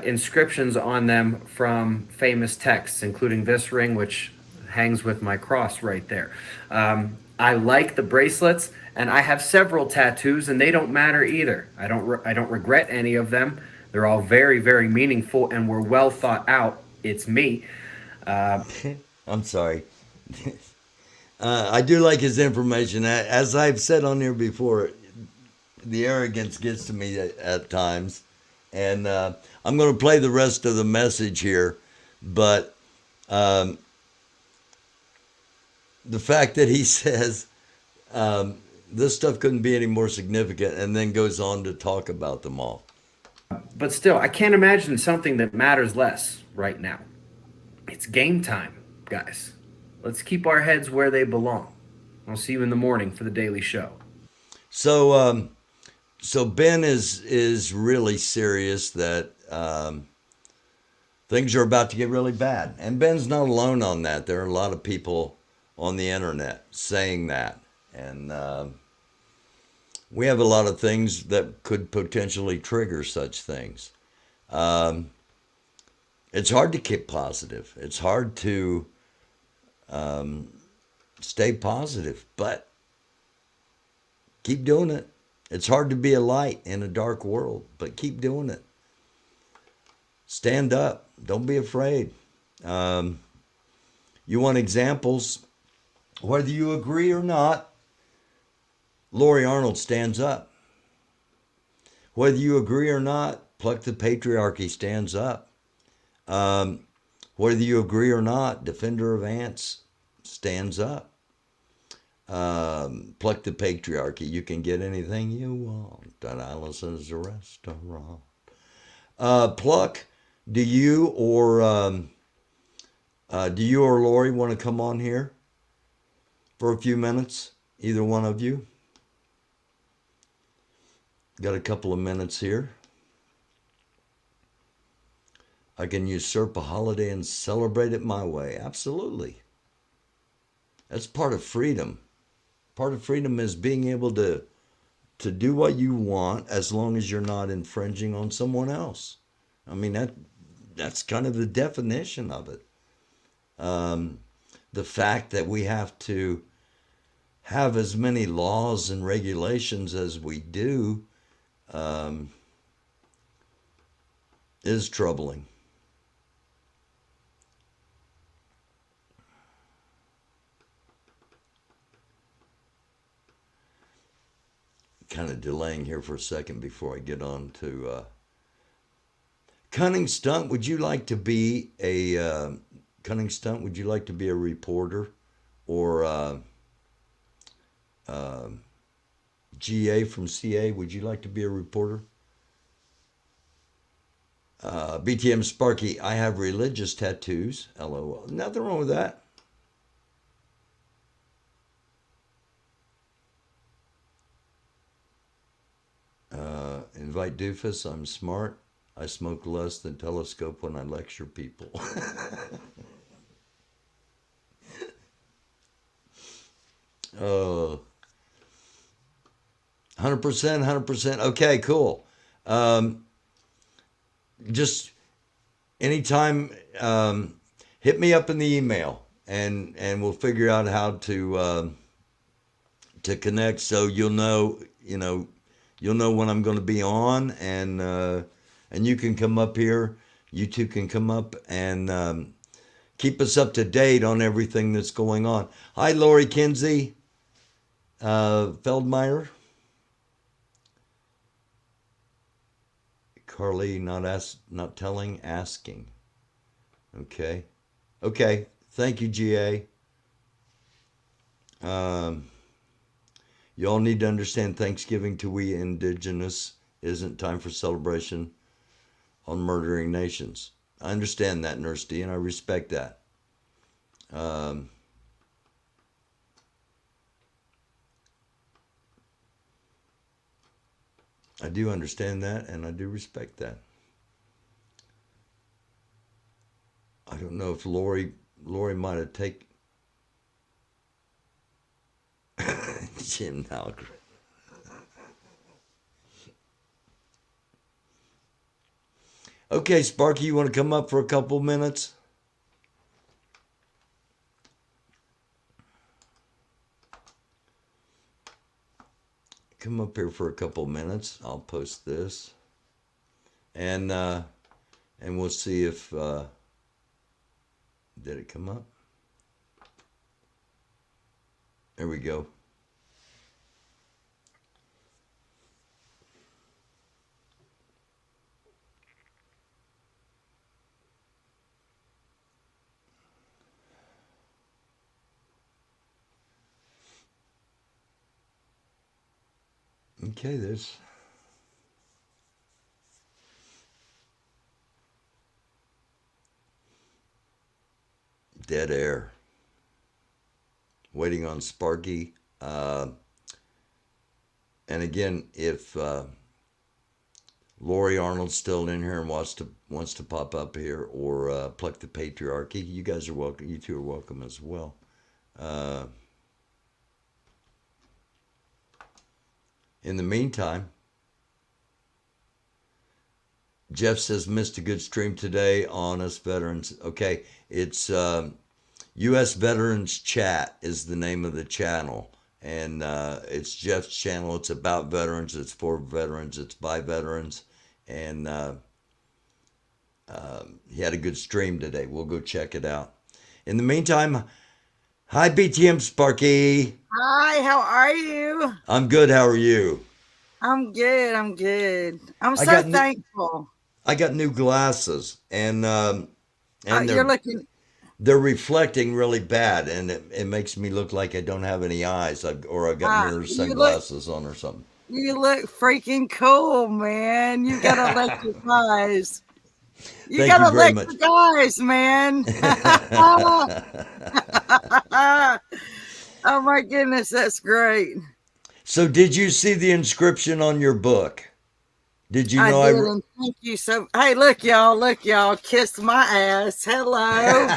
inscriptions on them from famous texts, including this ring, which hangs with my cross right there. I like the bracelets, and I have several tattoos, and they don't matter either. I don't regret any of them. They're all very, very meaningful and were well thought out. It's me. I'm sorry. I do like his information. As I've said on here before, the arrogance gets to me at times. And I'm going to play the rest of the message here. But the fact that he says this stuff couldn't be any more significant and then goes on to talk about them all. But still, I can't imagine something that matters less right now. It's game time, guys. Let's keep our heads where they belong. I'll see you in the morning for the Daily Show. So, so Ben is really serious that things are about to get really bad, and Ben's not alone on that. There are a lot of people on the internet saying that, and we have a lot of things that could potentially trigger such things. It's hard to keep positive. It's hard to stay positive, but keep doing it. It's hard to be a light in a dark world, but keep doing it. Stand up. Don't be afraid. You want examples? Whether you agree or not, Lori Arnold stands up. Whether you agree or not, Pluck the Patriarchy stands up. Whether you agree or not, Defender of Ants stands up. Pluck the Patriarchy. You can get anything you want at Alice's restaurant. Pluck, do you or Lori want to come on here for a few minutes? Either one of you? Got a couple of minutes here. I can usurp a holiday and celebrate it my way. Absolutely. That's part of freedom. Part of freedom is being able to do what you want as long as you're not infringing on someone else. I mean, that's kind of the definition of it. The fact that we have to have as many laws and regulations as we do is troubling. Kind of delaying here for a second before I get on to Cunning Stunt. Would you like to be a Cunning Stunt? Would you like to be a reporter or GA from CA? Would you like to be a reporter? BTM Sparky, I have religious tattoos. LOL. Nothing wrong with that. Invite Doofus. I'm smart. I smoke less than Telescope when I lecture people. Oh, 100%, 100%. Okay, cool. Just anytime, hit me up in the email and we'll figure out how to connect so you'll know when I'm going to be on, and you can come up here. You two can come up and keep us up to date on everything that's going on. Hi, Lori Kinsey, Feldmeyer, Carly, not telling, asking. Okay. Thank you, GA. You all need to understand Thanksgiving to we indigenous isn't time for celebration on murdering nations. I understand that, Nurse D, and I respect that. I do understand that, and I do respect that. I don't know if Lori might have taken... Jim Nalgren. Okay, Sparky, you want to come up for a couple minutes? Come up here for a couple minutes. I'll post this, and we'll see if did it come up. There we go. Okay, there's dead air. Waiting on Sparky. And again, if Lori Arnold's still in here and wants to pop up here, or Pluck the Patriarchy, you guys are welcome. You two are welcome as well. In the meantime, Jeff says, missed a good stream today on us veterans. Okay, it's U.S. Veterans Chat is the name of the channel. And it's Jeff's channel. It's about veterans. It's for veterans. It's by veterans. And he had a good stream today. We'll go check it out. In the meantime, hi, BTM Sparky. Hi, how are you? I'm good. How are you? I'm good. I'm so thankful. I got new glasses, and you're looking. They're reflecting really bad, and it makes me look like I don't have any eyes, or I got mirror sunglasses on or something. You look freaking cool, man. You got electric eyes. You got electric eyes, man. Oh my goodness, that's great. So, did you see the inscription on your book? Did you know? I did, and thank you so. Hey, look, y'all, kiss my ass. Hello,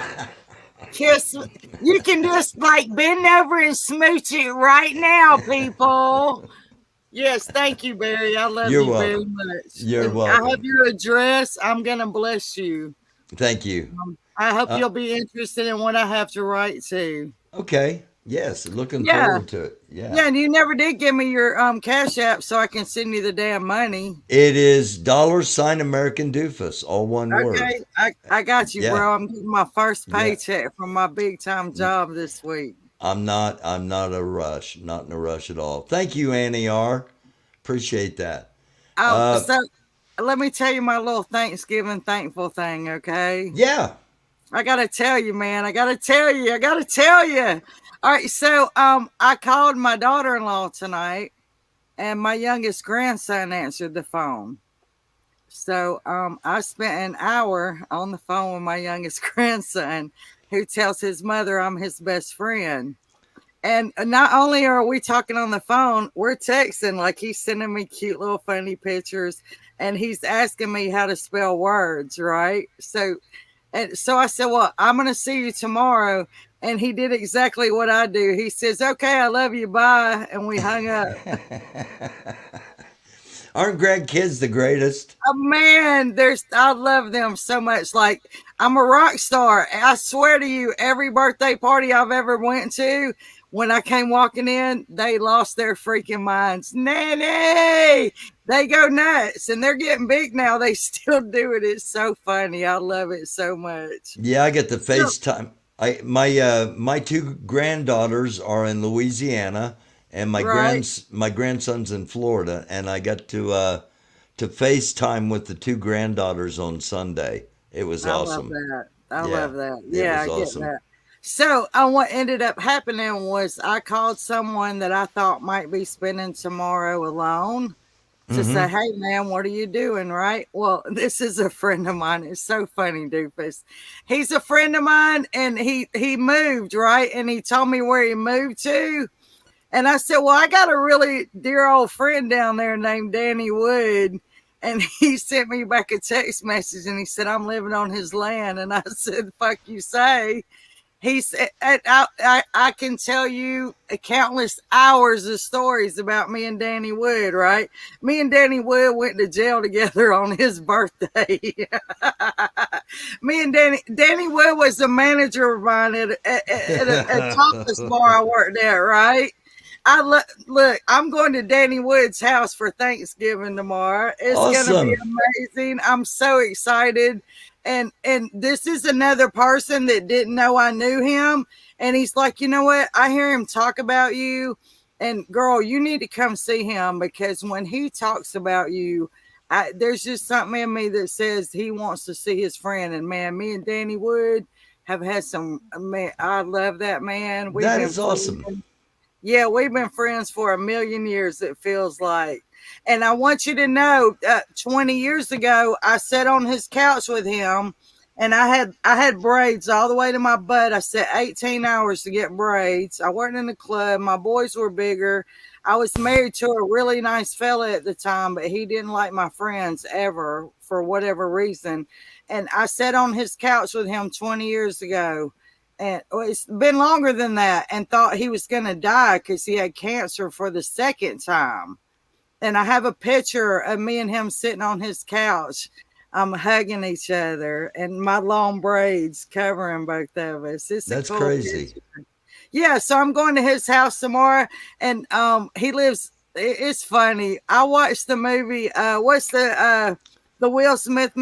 kiss. You can just like bend over and smooch it right now, people. Yes, thank you, Barry. I love you very much. You're welcome. I have your address. I'm gonna bless you. Thank you. I hope you'll be interested in what I have to write to. Okay. Yes, looking forward to it. Yeah, and you never did give me your Cashapp so I can send you the damn money. It is $americandufus, all one word. Okay, I got you, bro. I'm getting my first paycheck from my big time job this week. I'm not in a rush at all. Thank you, Annie R. Appreciate that. So let me tell you my little Thanksgiving thankful thing, okay? Yeah. I gotta tell you, man. I gotta tell you. All right, so I called my daughter-in-law tonight, and my youngest grandson answered the phone. So I spent an hour on the phone with my youngest grandson, who tells his mother I'm his best friend. And not only are we talking on the phone, we're texting, like he's sending me cute little funny pictures, and he's asking me how to spell words, right? So I said, well, I'm going to see you tomorrow. And he did exactly what I do. He says, okay, I love you, bye. And we hung up. Aren't grandkids the greatest? Oh, man, I love them so much. Like, I'm a rock star. I swear to you, every birthday party I've ever went to, when I came walking in, they lost their freaking minds. Nanny! They go nuts, and they're getting big now. They still do it. It's so funny. I love it so much. Yeah, I get the FaceTime. My two granddaughters are in Louisiana, and my grandson's in Florida, and I got to FaceTime with the two granddaughters on Sunday. It was awesome. I love that. Yeah, I get that. So what ended up happening was I called someone that I thought might be spending tomorrow alone to say, hey, man, what are you doing, right? Well, this is a friend of mine. It's so funny, Doofus. He's a friend of mine, and he moved, right? And he told me where he moved to. And I said, well, I got a really dear old friend down there named Danny Wood. And he sent me back a text message, and he said, I'm living on his land. And I said, fuck you say. He's I can tell you countless hours of stories about me and Danny Wood, right? Me and Danny Wood went to jail together on his birthday. Me and Danny Wood was the manager of mine at a topless bar I worked at, right? Look, I'm going to Danny Wood's house for Thanksgiving tomorrow. It's gonna be amazing. I'm so excited. And this is another person that didn't know I knew him. And he's like, you know what? I hear him talk about you. And girl, you need to come see him, because when he talks about you, there's just something in me that says he wants to see his friend. And man, me and Danny Wood have had some, man, I love that man. That is awesome. Yeah, we've been friends for a million years, it feels like. And I want you to know, 20 years ago, I sat on his couch with him, and I had braids all the way to my butt. I sat 18 hours to get braids. I worked in the club. My boys were bigger. I was married to a really nice fella at the time, but he didn't like my friends ever for whatever reason. And I sat on his couch with him 20 years ago. And it's been longer than that, and thought he was going to die because he had cancer for the second time. And I have a picture of me and him sitting on his couch, hugging each other, and my long braids covering both of us. That's cool crazy. Picture. Yeah, so I'm going to his house tomorrow, and he lives. It's funny. I watched the movie. What's the Will Smith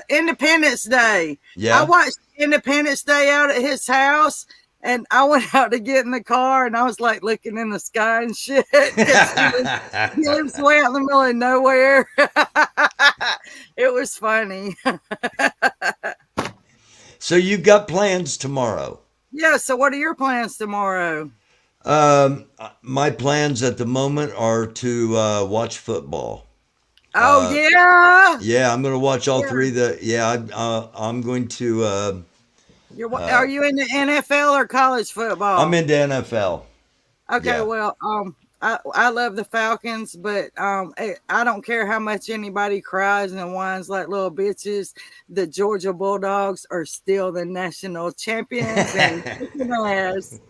Independence Day? Yeah, I watched Independence Day out at his house. And I went out to get in the car, and I was like looking in the sky and shit. He lives way out in the middle of nowhere. It was funny. So you've got plans tomorrow? Yeah. So what are your plans tomorrow? My plans at the moment are to watch football. Oh yeah. Yeah, I'm going to watch all three. I'm going to. Are you in the NFL or college football? I'm into NFL. Okay, Yeah. well, I love the Falcons, but I don't care how much anybody cries and whines like little bitches. The Georgia Bulldogs are still the national champions and kicking ass.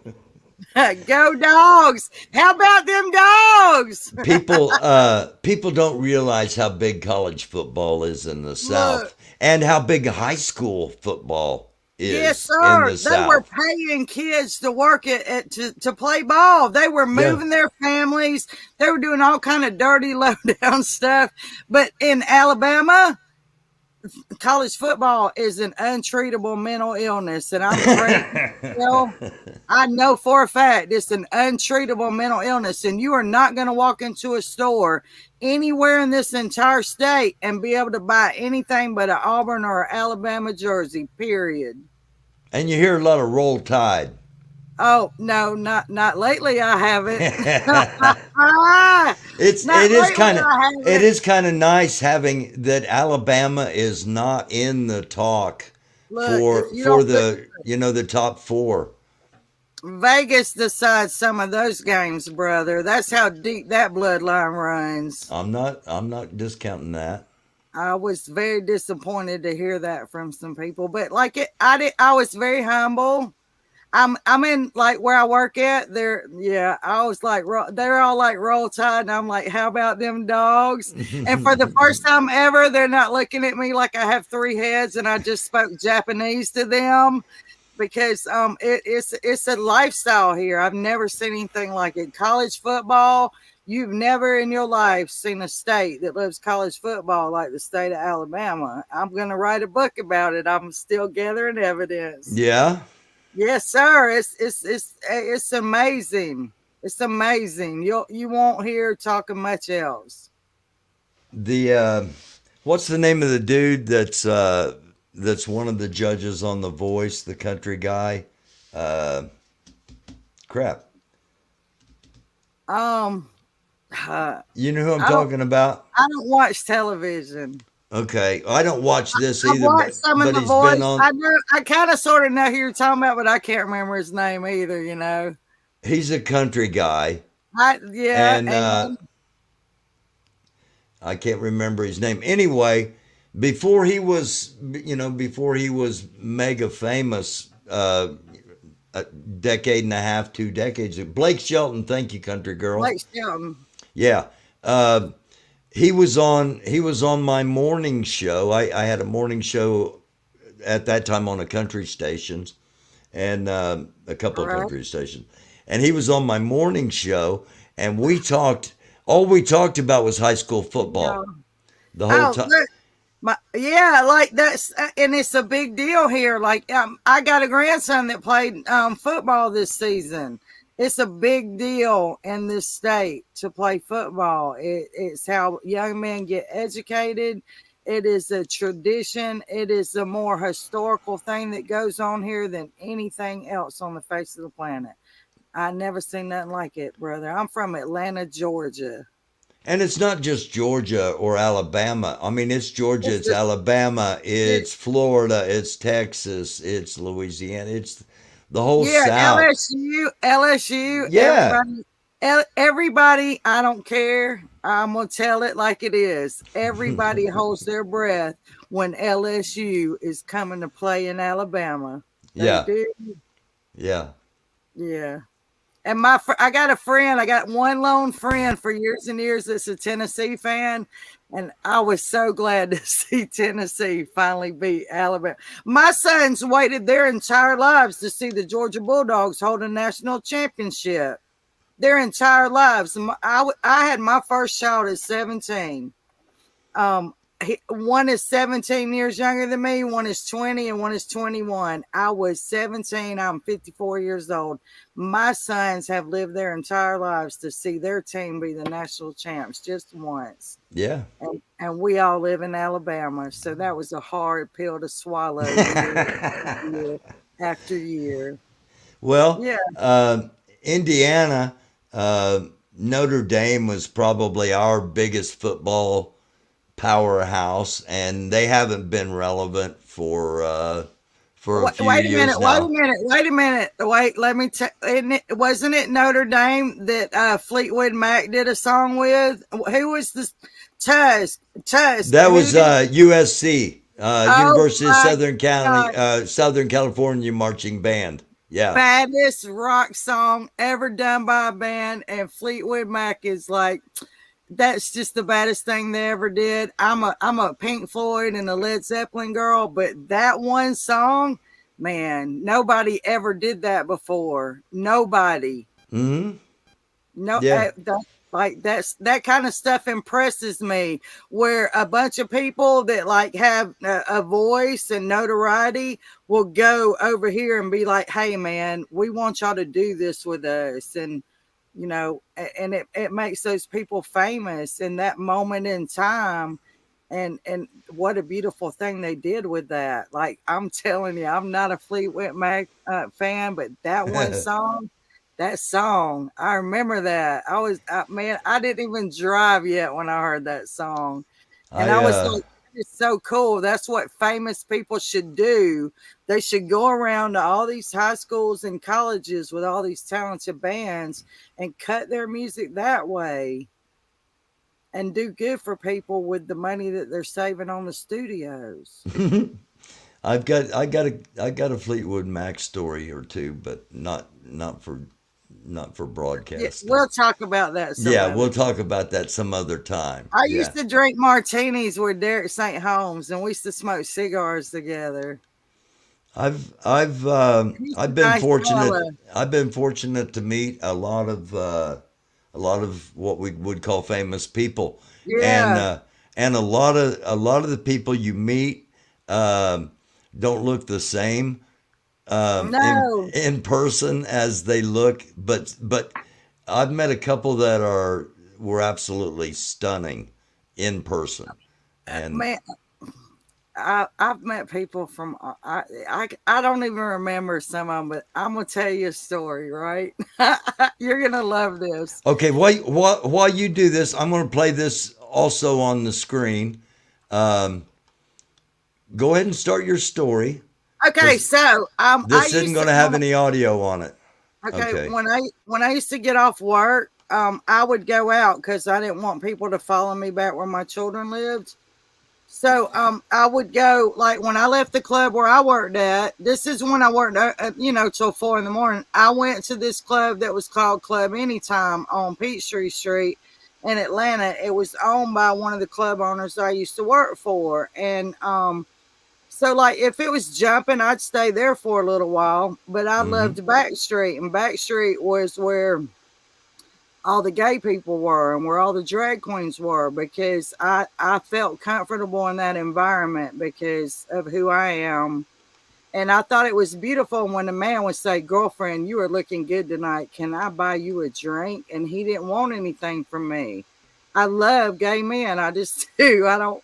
Go Dogs! How about them dogs? People don't realize how big college football is in the South. Look. And how big high school football is Yes, sir. in the They South. were paying kids to work to play ball. They were moving their families. They were doing all kind of dirty, low down stuff. But in Alabama, college football is an untreatable mental illness, and I'm afraid, I know for a fact it's an untreatable mental illness, and you are not going to walk into a store anywhere in this entire state and be able to buy anything but an Auburn or Alabama jersey, period. And you hear a lot of Roll Tide. Oh no, not lately. I haven't. It is kind of nice having that Alabama is not in the talk for the top four. Vegas decides some of those games, brother. That's how deep that bloodline runs. I'm not discounting that. I was very disappointed to hear that from some people, but I was very humble. I'm in like where I work at. I was like, they're all like Roll Tide, and I'm like, how about them dogs? And for the first time ever, they're not looking at me like I have three heads and I just spoke Japanese to them, because it's a lifestyle here. I've never seen anything like it. College football. You've never in your life seen a state that loves college football like the state of Alabama. I'm going to write a book about it. I'm still gathering evidence. Yeah. Yes, sir. It's amazing. It's amazing. You won't hear talking much else. What's the name of the dude that's one of the judges on The Voice, the country guy? Crap. You know who I'm talking about? I don't watch television. Okay, I don't watch this either. I watched some of The Voice. Been on. I kind of sort of know who you're talking about, but I can't remember his name either. You know. He's a country guy. And I can't remember his name. Anyway, before he was mega famous, a decade and a half, 2 decades. Blake Shelton, thank you, country girl. Like Shelton. Yeah. He was on my morning show. I had a morning show at that time on a country stations and a couple of All right. country stations. And he was on my morning show and we talked, all we talked about was high school football. Yeah. The whole Oh, time. look, yeah, like that's and it's a big deal here. Like I got a grandson that played football this season. It's a big deal in this state to play football. It's how young men get educated. It is a tradition. It is a more historical thing that goes on here than anything else on the face of the planet. I never seen nothing like it, brother. I'm from Atlanta, Georgia. And it's not just Georgia or Alabama. I mean, it's Georgia, it's Alabama, it's Florida, it's Texas, it's Louisiana, it's the whole South. LSU. Yeah. Everybody, I don't care. I'm going to tell it like it is. Everybody holds their breath when LSU is coming to play in Alabama. They Yeah. do. Yeah. Yeah. And I got a friend. I got one lone friend for years and years that's a Tennessee fan. And I was so glad to see Tennessee finally beat Alabama. My sons waited their entire lives to see the Georgia Bulldogs hold a national championship. Their entire lives. I had my first child at 17. One is 17 years younger than me. One is 20 and one is 21. I was 17. I'm 54 years old. My sons have lived their entire lives to see their team be the national champs just once. Yeah. And we all live in Alabama. So that was a hard pill to swallow year after year. Well, yeah. Indiana, Notre Dame was probably our biggest football powerhouse, and they haven't been relevant for a few years now. Wait a minute. Let me tell. Wasn't it Notre Dame that Fleetwood Mac did a song with? Who was this? Tusk. That was USC, University of Southern God. Southern California Marching Band. Yeah. Baddest rock song ever done by a band, and Fleetwood Mac is like, that's just the baddest thing they ever did. I'm a Pink Floyd and a Led Zeppelin girl, but that one song, man, nobody ever did that before. Nobody. Mm-hmm. No, Yeah. that kind of stuff impresses me. Where a bunch of people that like have a voice and notoriety will go over here and be like, "Hey, man, we want y'all to do this with us," and you know, and it makes those people famous in that moment in time. And what a beautiful thing they did with that. Like, I'm telling you, I'm not a Fleetwood Mac fan, but that one song, I remember that. I didn't even drive yet when I heard that song. And I was like, it's so cool. That's what famous people should do. They should go around to all these high schools and colleges with all these talented bands and cut their music that way and do good for people with the money that they're saving on the studios. I got a Fleetwood Mac story or two, but not for broadcast. We'll talk about that. We'll talk about that some other time. I used to drink martinis with Derek St. Holmes, and we used to smoke cigars together. I've been fortunate. I've been fortunate to meet a lot of what we would call famous people. Yeah. And a lot of the people you meet don't look the same in person as they look, but I've met a couple that were absolutely stunning in person. And man, I've met people from I don't even remember some of them, but I'm gonna tell you a story, right? You're gonna love this. Okay, while you do this, I'm gonna play this also on the screen. Go ahead and start your story. Okay, so this isn't going to have any audio on it. Okay, when I used to get off work, I would go out because I didn't want people to follow me back where my children lived. So I would go, like, when I left the club where I worked at. This is when I worked, till 4 in the morning. I went to this club that was called Club Anytime on Peachtree Street in Atlanta. It was owned by one of the club owners I used to work for, and so, like, if it was jumping, I'd stay there for a little while. But I loved Backstreet, and Backstreet was where all the gay people were and where all the drag queens were, because I felt comfortable in that environment because of who I am. And I thought it was beautiful when a man would say, "Girlfriend, you are looking good tonight. Can I buy you a drink?" And he didn't want anything from me. I love gay men. I just do. I don't.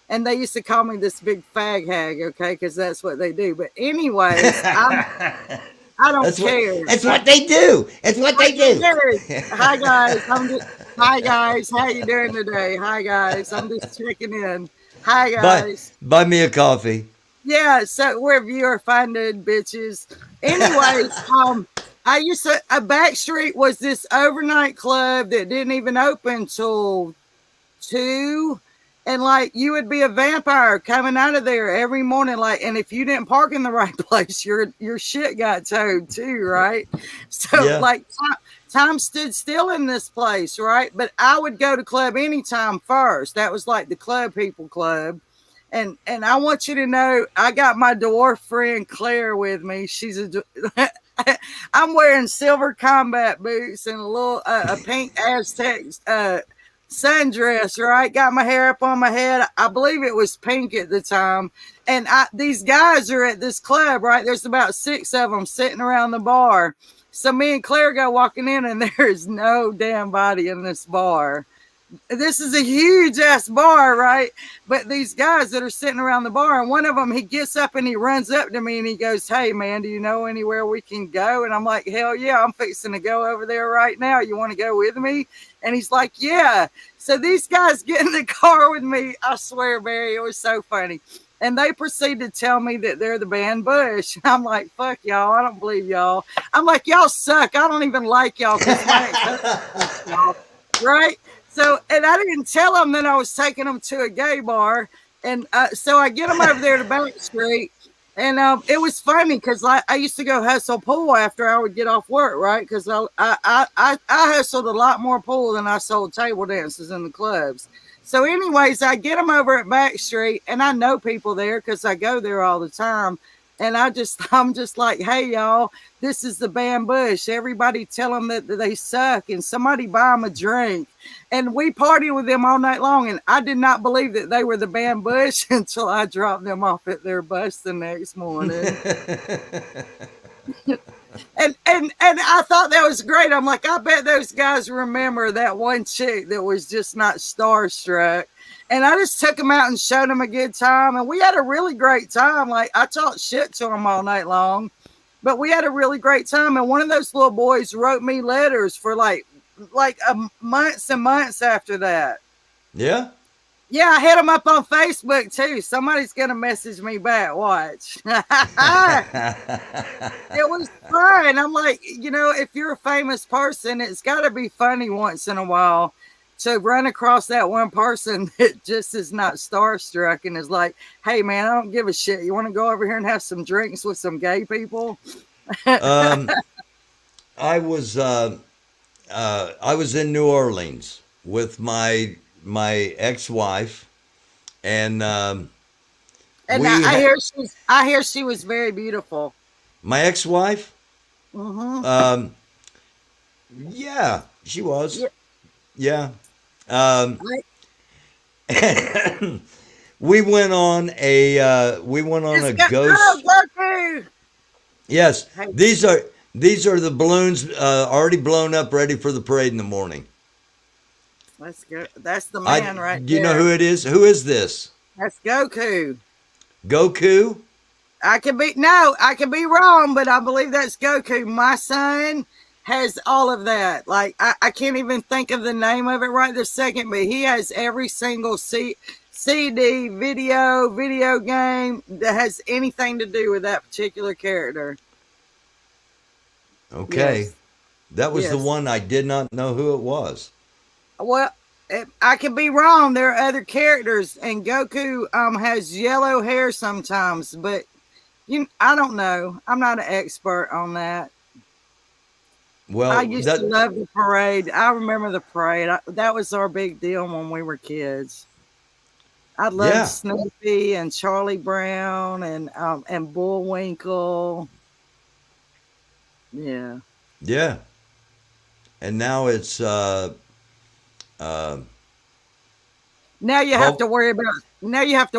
And they used to call me this big fag hag, okay, because that's what they do. But anyways, I don't care. That's what they do. It's what they do. Hi guys, hi guys. How you doing today? Hi guys, I'm just checking in. Hi guys. Buy me a coffee. Yeah, so we're viewer funded, bitches. Anyways, I used to. A Backstreet was this overnight club that didn't even open till 2. And like, you would be a vampire coming out of there every morning. Like, and if you didn't park in the right place, your shit got towed too, right? So like, time stood still in this place, right? But I would go to Club Anytime first. That was like the club people club. And I want you to know, I got my dwarf friend Claire with me. She's I'm wearing silver combat boots and a little a pink Aztec sundress, right? Got my hair up on my head. I believe it was pink at the time. And these guys are at this club, right? There's about 6 of them sitting around the bar. So me and Claire go walking in, and there is no damn body in this bar. This is a huge ass bar, right? But these guys that are sitting around the bar, and one of them, he gets up and he runs up to me and he goes, "Hey man, do you know anywhere we can go?" And I'm like, "Hell yeah, I'm fixing to go over there right now. You want to go with me?" And he's like, "Yeah." So these guys get in the car with me. I swear, Barry, it was so funny. And they proceed to tell me that they're the band Bush. I'm like, "Fuck y'all. I don't believe y'all." I'm like, "Y'all suck. I don't even like y'all." Right? So, and I didn't tell them that I was taking them to a gay bar. And so I get them over there to Backstreet. And it was funny because I used to go hustle pool after I would get off work, right? Because I hustled a lot more pool than I sold table dances in the clubs. So anyways, I get them over at Backstreet, and I know people there because I go there all the time. And I'm just like, "Hey y'all, this is the band Bush. Everybody tell them that they suck, and somebody buy them a drink." And we partied with them all night long. And I did not believe that they were the band Bush until I dropped them off at their bus the next morning. And I thought that was great. I'm like, I bet those guys remember that one chick that was just not starstruck. And I just took them out and showed them a good time. And we had a really great time. Like, I talked shit to them all night long, but we had a really great time. And one of those little boys wrote me letters for like months and months after that. Yeah. Yeah, I hit them up on Facebook too. Somebody's gonna message me back. Watch. It was fun. I'm like, if you're a famous person, it's got to be funny once in a while to run across that one person that just is not starstruck and is like, "Hey man, I don't give a shit. You want to go over here and have some drinks with some gay people?" I was in New Orleans with my ex-wife, and I hear she was very beautiful. My ex-wife? Mm-hmm. Yeah, she was. Yeah. We went on a ghost. Yes, these are the balloons already blown up, ready for the parade in the morning. Let's go. That's the man right there. Do you know who it is? Who is this? That's Goku. Goku? I could be wrong, but I believe that's Goku. My son has all of that. Like, I can't even think of the name of it right this second, but he has every single CD, video game that has anything to do with that particular character. Okay. Yes. That was the one I did not know who it was. Well, I could be wrong. There are other characters, and Goku has yellow hair sometimes, but I don't know. I'm not an expert on that. Well, I used to love the parade. I remember the parade. That was our big deal when we were kids. I loved yeah, Snoopy and Charlie Brown and Bullwinkle. Yeah. yeah. And now it's uh, Now you have Hulk. to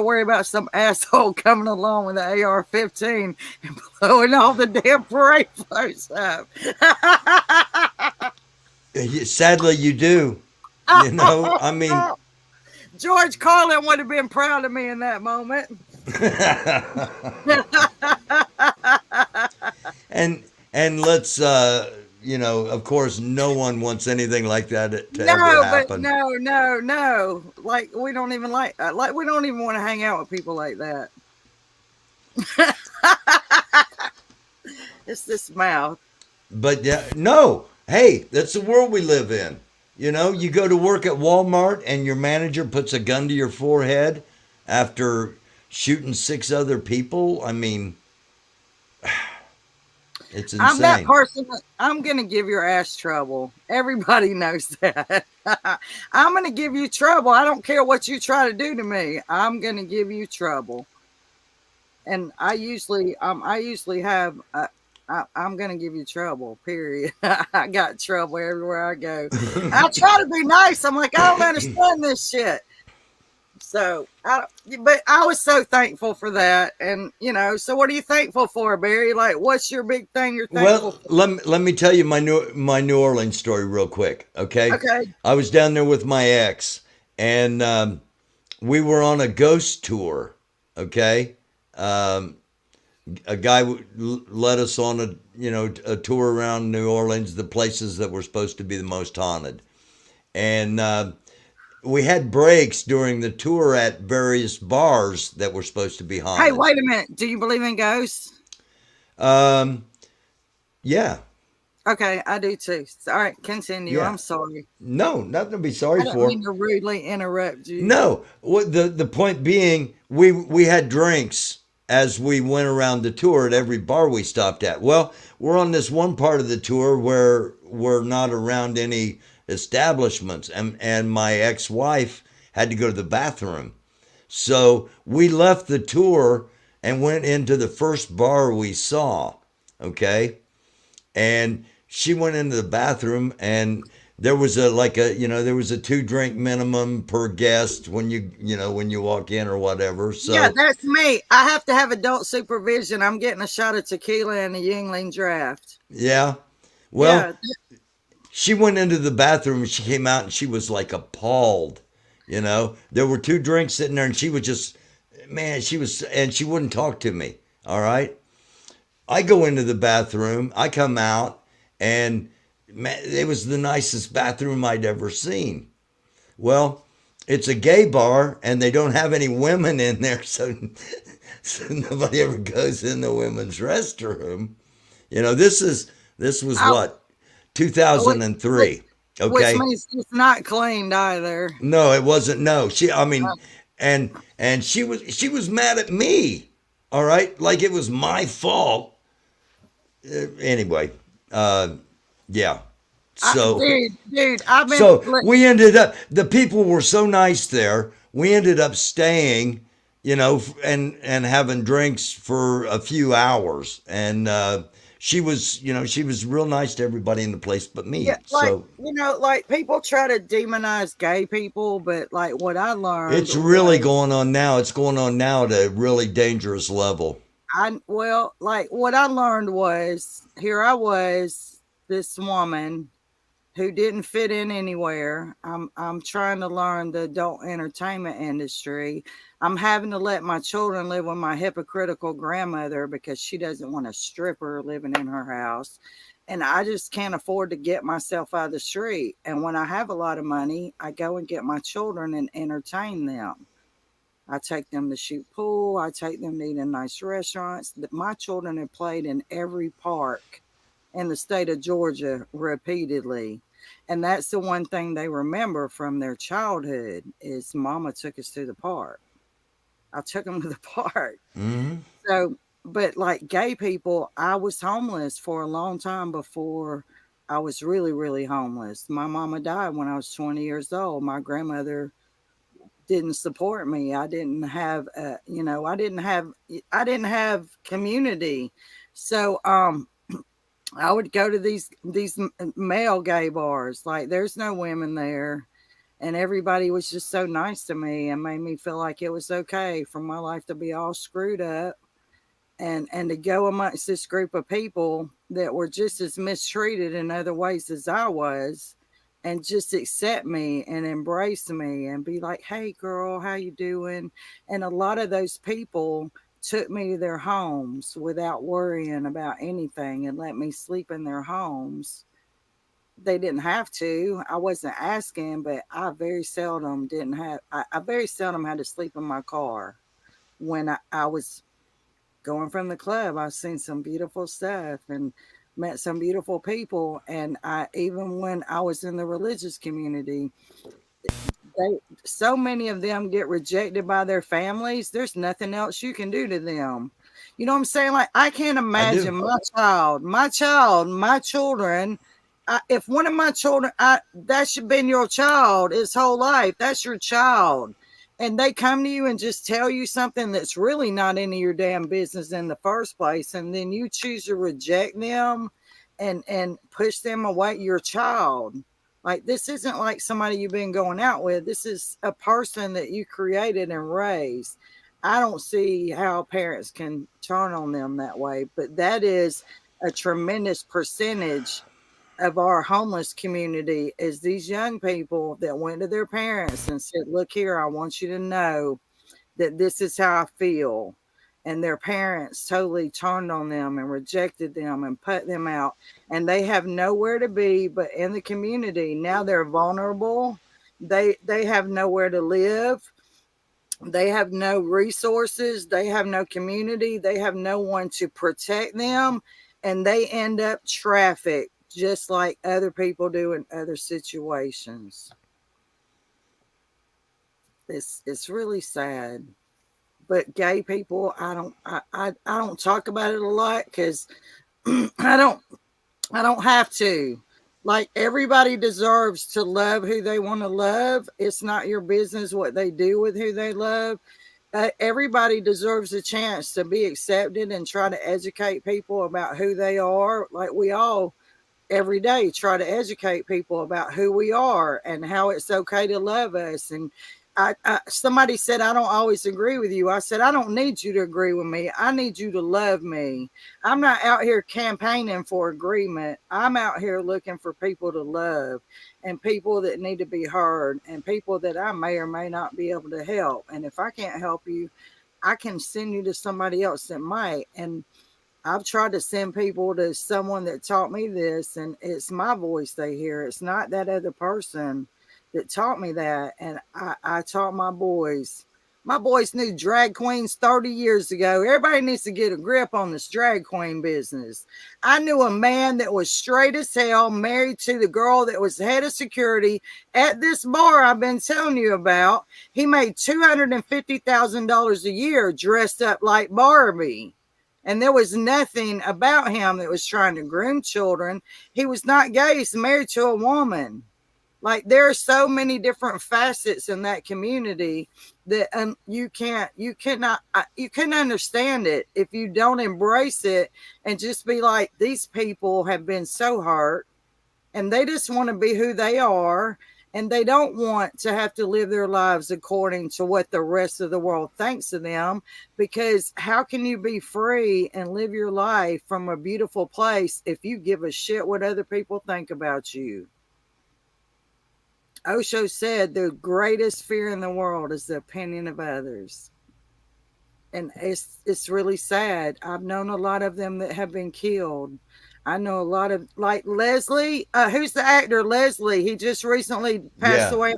worry about some asshole coming along with the AR-15 and blowing all the damn parade floats up. Sadly, you do. You know, I mean, George Carlin would have been proud of me in that moment. and let's you know, of course, no one wants anything like that to ever No, but happen. no. Like we don't even we don't even want to hang out with people like that. It's this mouth. But yeah, no. Hey, that's the world we live in. You know, you go to work at Walmart and your manager puts a gun to your forehead after shooting 6 other people. I mean, it's insane. I'm that person. I'm going to give your ass trouble. Everybody knows that. I'm going to give you trouble. I don't care what you try to do to me. I'm going to give you trouble. And I usually have. I'm going to give you trouble. Period. I got trouble everywhere I go. I try to be nice. I'm like, I don't understand this shit. So, but I was so thankful for that. And, you know, so what are you thankful for, Barry? Like, what's your big thing you're thankful for? Let me tell you my New Orleans story real quick, okay? Okay. I was down there with my ex, and we were on a ghost tour, okay? A guy led us on a tour around New Orleans, the places that were supposed to be the most haunted. And we had breaks during the tour at various bars that were supposed to be haunted. Hey, wait a minute. Do you believe in ghosts? Yeah. Okay, I do too. All right, continue. Yeah. I'm sorry. No, nothing to be sorry I didn't for. mean to rudely interrupt you. No, what the point being, we had drinks as we went around the tour at every bar we stopped at. Well, we're on this one part of the tour where we're not around any establishments, and my ex-wife had to go to the bathroom. So we left the tour and went into the first bar we saw, okay? And she went into the bathroom, and there was a 2-drink minimum per guest when you walk in or whatever. So yeah, that's me. I have to have adult supervision. I'm getting a shot of tequila and a Yingling draft. yeah. Well, Yeah. she went into the bathroom and she came out and she was like appalled. You know, there were 2 drinks sitting there and she was just, man, and she wouldn't talk to me. All right. I go into the bathroom, I come out, and man, it was the nicest bathroom I'd ever seen. Well, it's a gay bar and they don't have any women in there, so nobody ever goes in the women's restroom. You know, this was what, 2003. Okay. Which means it's not cleaned either. No, it wasn't. No, and she was mad at me. All right, like it was my fault. Anyway, yeah. So, dude, I've been. so we ended up. The people were so nice there. We ended up staying, and having drinks for a few hours. And she was real nice to everybody in the place, but me. Yeah, so people try to demonize gay people, but like what I learned, it's really going on now. It's going on now at a really dangerous level. What I learned was, here I was, this woman who didn't fit in anywhere. I'm trying to learn the adult entertainment industry. I'm having to let my children live with my hypocritical grandmother because she doesn't want a stripper living in her house. And I just can't afford to get myself out of the street. And when I have a lot of money, I go and get my children and entertain them. I take them to shoot pool. I take them to eat in nice restaurants. My children have played in every park in the state of Georgia repeatedly. And that's the one thing they remember from their childhood is mama took us to the park. I took them to the park. Mm-hmm. So, but like gay people, I was homeless for a long time before I was really, really homeless. My mama died when I was 20 years old. My grandmother didn't support me. I didn't have, I didn't have community. So, I would go to these male gay bars. Like there's no women there, and everybody was just so nice to me and made me feel like it was okay for my life to be all screwed up, and to go amongst this group of people that were just as mistreated in other ways as I was, and just accept me and embrace me and be like, hey girl, how you doing? And a lot of those people took me to their homes without worrying about anything and let me sleep in their homes. They didn't have to. I wasn't asking, but I very seldom didn't have I very seldom had to sleep in my car when I was going from the club. I've seen some beautiful stuff and met some beautiful people. And I, even when I was in the religious community, so many of them get rejected by their families. There's nothing else you can do to them. You know what I'm saying? Like, I can't imagine my children. If one of my children, that should have been your child his whole life. That's your child. And they come to you and just tell you something that's really not any of your damn business in the first place. And then you choose to reject them and push them away, your child. Like, this isn't like somebody you've been going out with. This is a person that you created and raised. I don't see how parents can turn on them that way, but that is a tremendous percentage of our homeless community, is these young people that went to their parents and said, look here, I want you to know that this is how I feel. And their parents totally turned on them and rejected them and put them out. And they have nowhere to be but in the community. Now they're vulnerable. They have nowhere to live. They have no resources. They have no community. They have no one to protect them. And they end up trafficked just like other people do in other situations. It's really sad. But gay people, I don't talk about it a lot because I don't have to. Like, everybody deserves to love who they want to love. It's not your business what they do with who they love. Everybody deserves a chance to be accepted and try to educate people about who they are. Like, we all every day try to educate people about who we are and how it's okay to love us. And somebody said, I don't always agree with you. I said, I don't need you to agree with me. I need you to love me. I'm not out here campaigning for agreement. I'm out here looking for people to love, and people that need to be heard, and people that I may or may not be able to help. And if I can't help you, I can send you to somebody else that might. And I've tried to send people to someone that taught me this, and it's my voice they hear. It's not that other person that taught me that. And I taught my boys. My boys knew drag queens 30 years ago. Everybody needs to get a grip on this drag queen business. I knew a man that was straight as hell, married to the girl that was head of security at this bar I've been telling you about. He made $250,000 a year dressed up like Barbie. And there was nothing about him that was trying to groom children. He was not gay. He's married to a woman. Like, there are so many different facets in that community that you couldn't understand it if you don't embrace it and just be like, these people have been so hurt and they just want to be who they are. And they don't want to have to live their lives according to what the rest of the world thinks of them. Because how can you be free and live your life from a beautiful place if you give a shit what other people think about you? Osho said the greatest fear in the world is the opinion of others. And it's really sad. I've known a lot of them that have been killed. I know a lot of, like Leslie, who's the actor Leslie? He just recently passed away.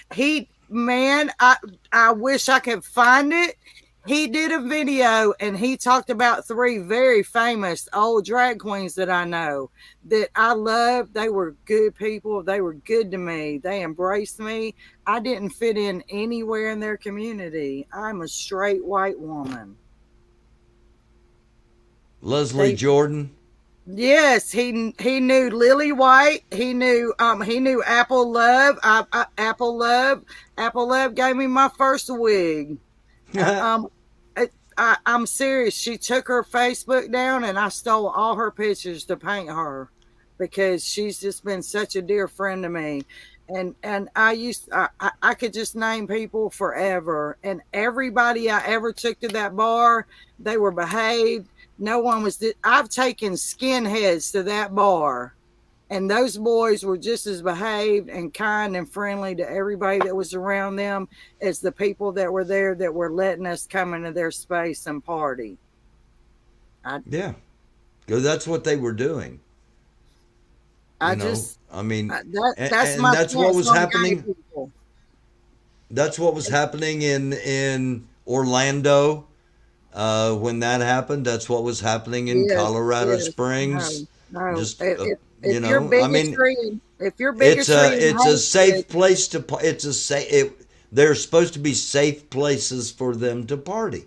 I wish I could find it. he did a video and he talked about 3 very famous old drag queens that I know that I love. They were good people. They were good to me. They embraced me. I didn't fit in anywhere in their community. I'm a straight white woman. Leslie Jordan. Yes, he knew Lily White. He knew Apple Love. Apple Love gave me my first wig. I'm serious. She took her Facebook down, and I stole all her pictures to paint her because she's just been such a dear friend to me. And I could just name people forever. And everybody I ever took to that bar, they were behaved. No one was. I've taken skinheads to that bar, and those boys were just as behaved and kind and friendly to everybody that was around them as the people that were there that were letting us come into their space and party. Yeah, because that's what they were doing. That's that's what was happening. That's what was happening in Orlando when that happened. That's what was happening in Colorado Springs. No. Just if you know, you're bigotry, if you're bigotry, it's a safe place to. They're supposed to be safe places for them to party.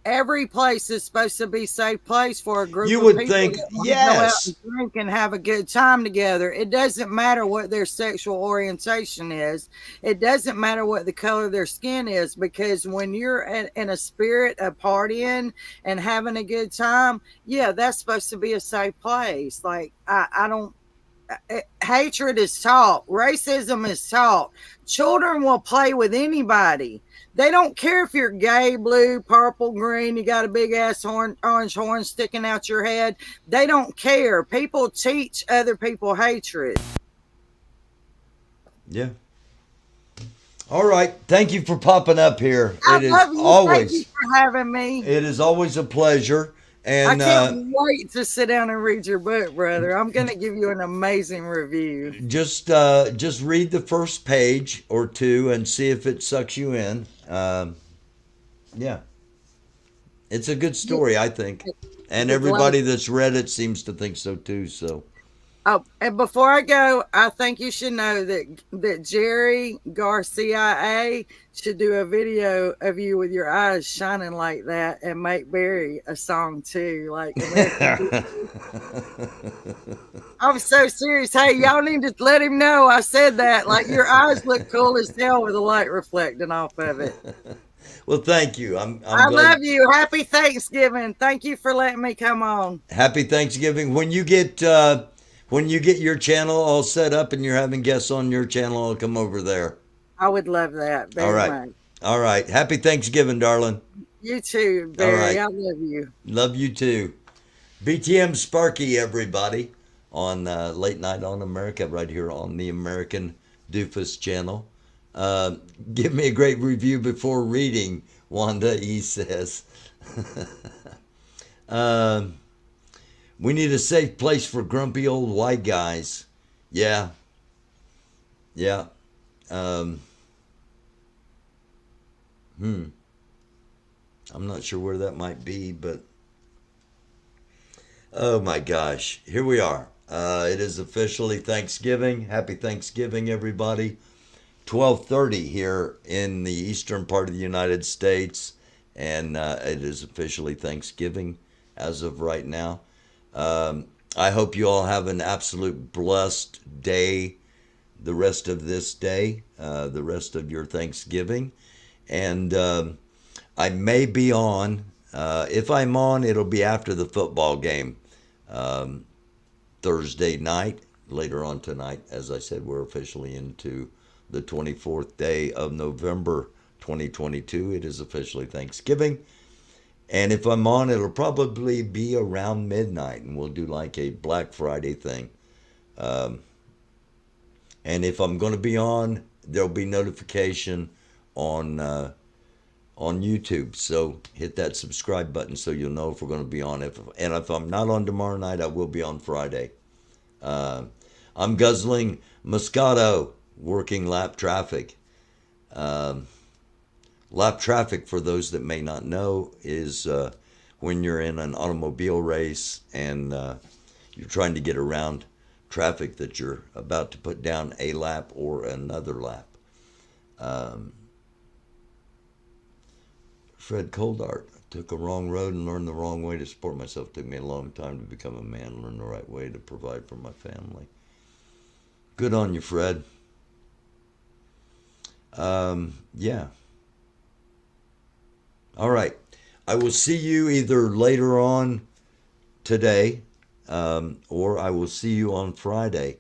Every place is supposed to be a safe place for a group You of would people think, that want yes. to go out and drink and have a good time together. It doesn't matter what their sexual orientation is. It doesn't matter what the color of their skin is, because when you're in a spirit of partying and having a good time, yeah, that's supposed to be a safe place. Like, I don't. Hatred is taught. Racism is taught. Children will play with anybody. They don't care if you're gay, blue, purple, green, you got a big ass orange horn sticking out your head. They don't care. People teach other people hatred. Yeah. All right. Thank you for popping up here. I love you. Thank you for having me. It is always a pleasure. And I can't wait to sit down and read your book, brother. I'm going to give you an amazing review. Just read the first page or two and see if it sucks you in. Yeah, it's a good story, I think, and everybody that's read it seems to think so too. So, and before I go, I think you should know that Jerry Garcia should do a video of you with your eyes shining like that and make Barry a song too, like I'm so serious. Hey, y'all need to let him know I said that. Like, your eyes look cool as hell with the light reflecting off of it. Well, thank you. I love you. Happy Thanksgiving. Thank you for letting me come on. Happy Thanksgiving. When you get your channel all set up and you're having guests on your channel, I'll come over there. I would love that very much. All right. Happy Thanksgiving, darling. You too, Barry. Right. I love you. Love you too. BTM Sparky, everybody, on Late Night on America, right here on the American Doofus channel. Give me a great review before reading, Wanda E says. We need a safe place for grumpy old white guys. Yeah. I'm not sure where that might be, but oh my gosh, here we are. It is officially Thanksgiving. Happy Thanksgiving, everybody. 12:30 here in the eastern part of the United States, and it is officially Thanksgiving as of right now. I hope you all have an absolute blessed day, the rest of this day, the rest of your Thanksgiving. And I may be on. If I'm on, it'll be after the football game, Thursday night, later on tonight. As I said, we're officially into the 24th day of November 2022. It is officially Thanksgiving. And if I'm on, it'll probably be around midnight, and we'll do like a Black Friday thing. And if I'm going to be on, there'll be notification on YouTube. So hit that subscribe button so you'll know if we're going to be on. If I'm not on tomorrow night, I will be on Friday. I'm guzzling Moscato, working lap traffic. Lap traffic, for those that may not know, is when you're in an automobile race and you're trying to get around traffic that you're about to put down a lap or another lap. Fred Coldart, took a wrong road and learned the wrong way to support myself. It took me a long time to become a man, learn the right way to provide for my family. Good on you, Fred. Yeah. All right. I will see you either later on today or I will see you on Friday.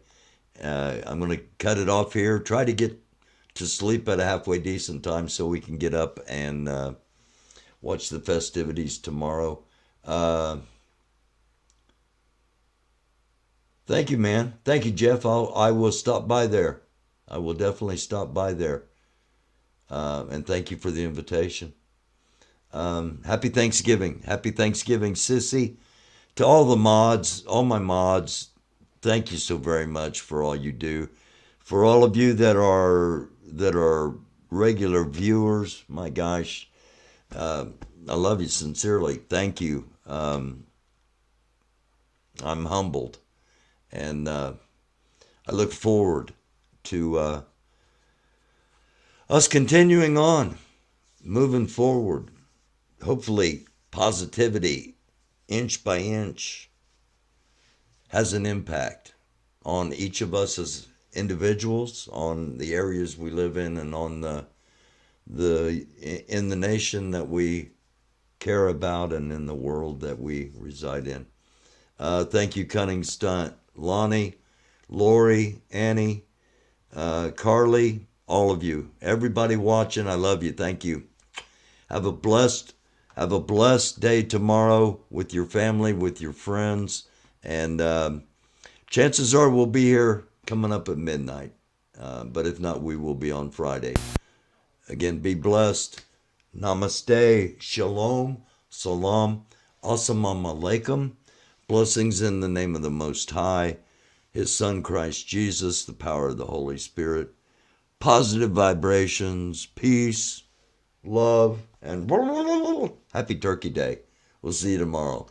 I'm going to cut it off here. Try to get to sleep at a halfway decent time so we can get up and watch the festivities tomorrow. Thank you, man. Thank you, Jeff. I will stop by there. I will definitely stop by there. And thank you for the invitation. Happy Thanksgiving. Happy Thanksgiving, Sissy. To all the mods, all my mods, thank you so very much for all you do. For all of you that are regular viewers, my gosh, I love you sincerely. Thank you. I'm humbled. And I look forward to us continuing on, moving forward. Hopefully, positivity, inch by inch, has an impact on each of us as individuals, on the areas we live in, and on in the nation that we care about and in the world that we reside in. Thank you, Cunning Stunt, Lonnie, Lori, Annie, Carly, all of you, everybody watching. I love you. Thank you. Have a blessed day tomorrow with your family, with your friends, and chances are we'll be here coming up at midnight. But if not, we will be on Friday. Again, be blessed. Namaste. Shalom. Salam. Assalamu alaikum. Blessings in the name of the Most High, His Son Christ Jesus, the power of the Holy Spirit. Positive vibrations, peace, love, and happy Turkey Day. We'll see you tomorrow.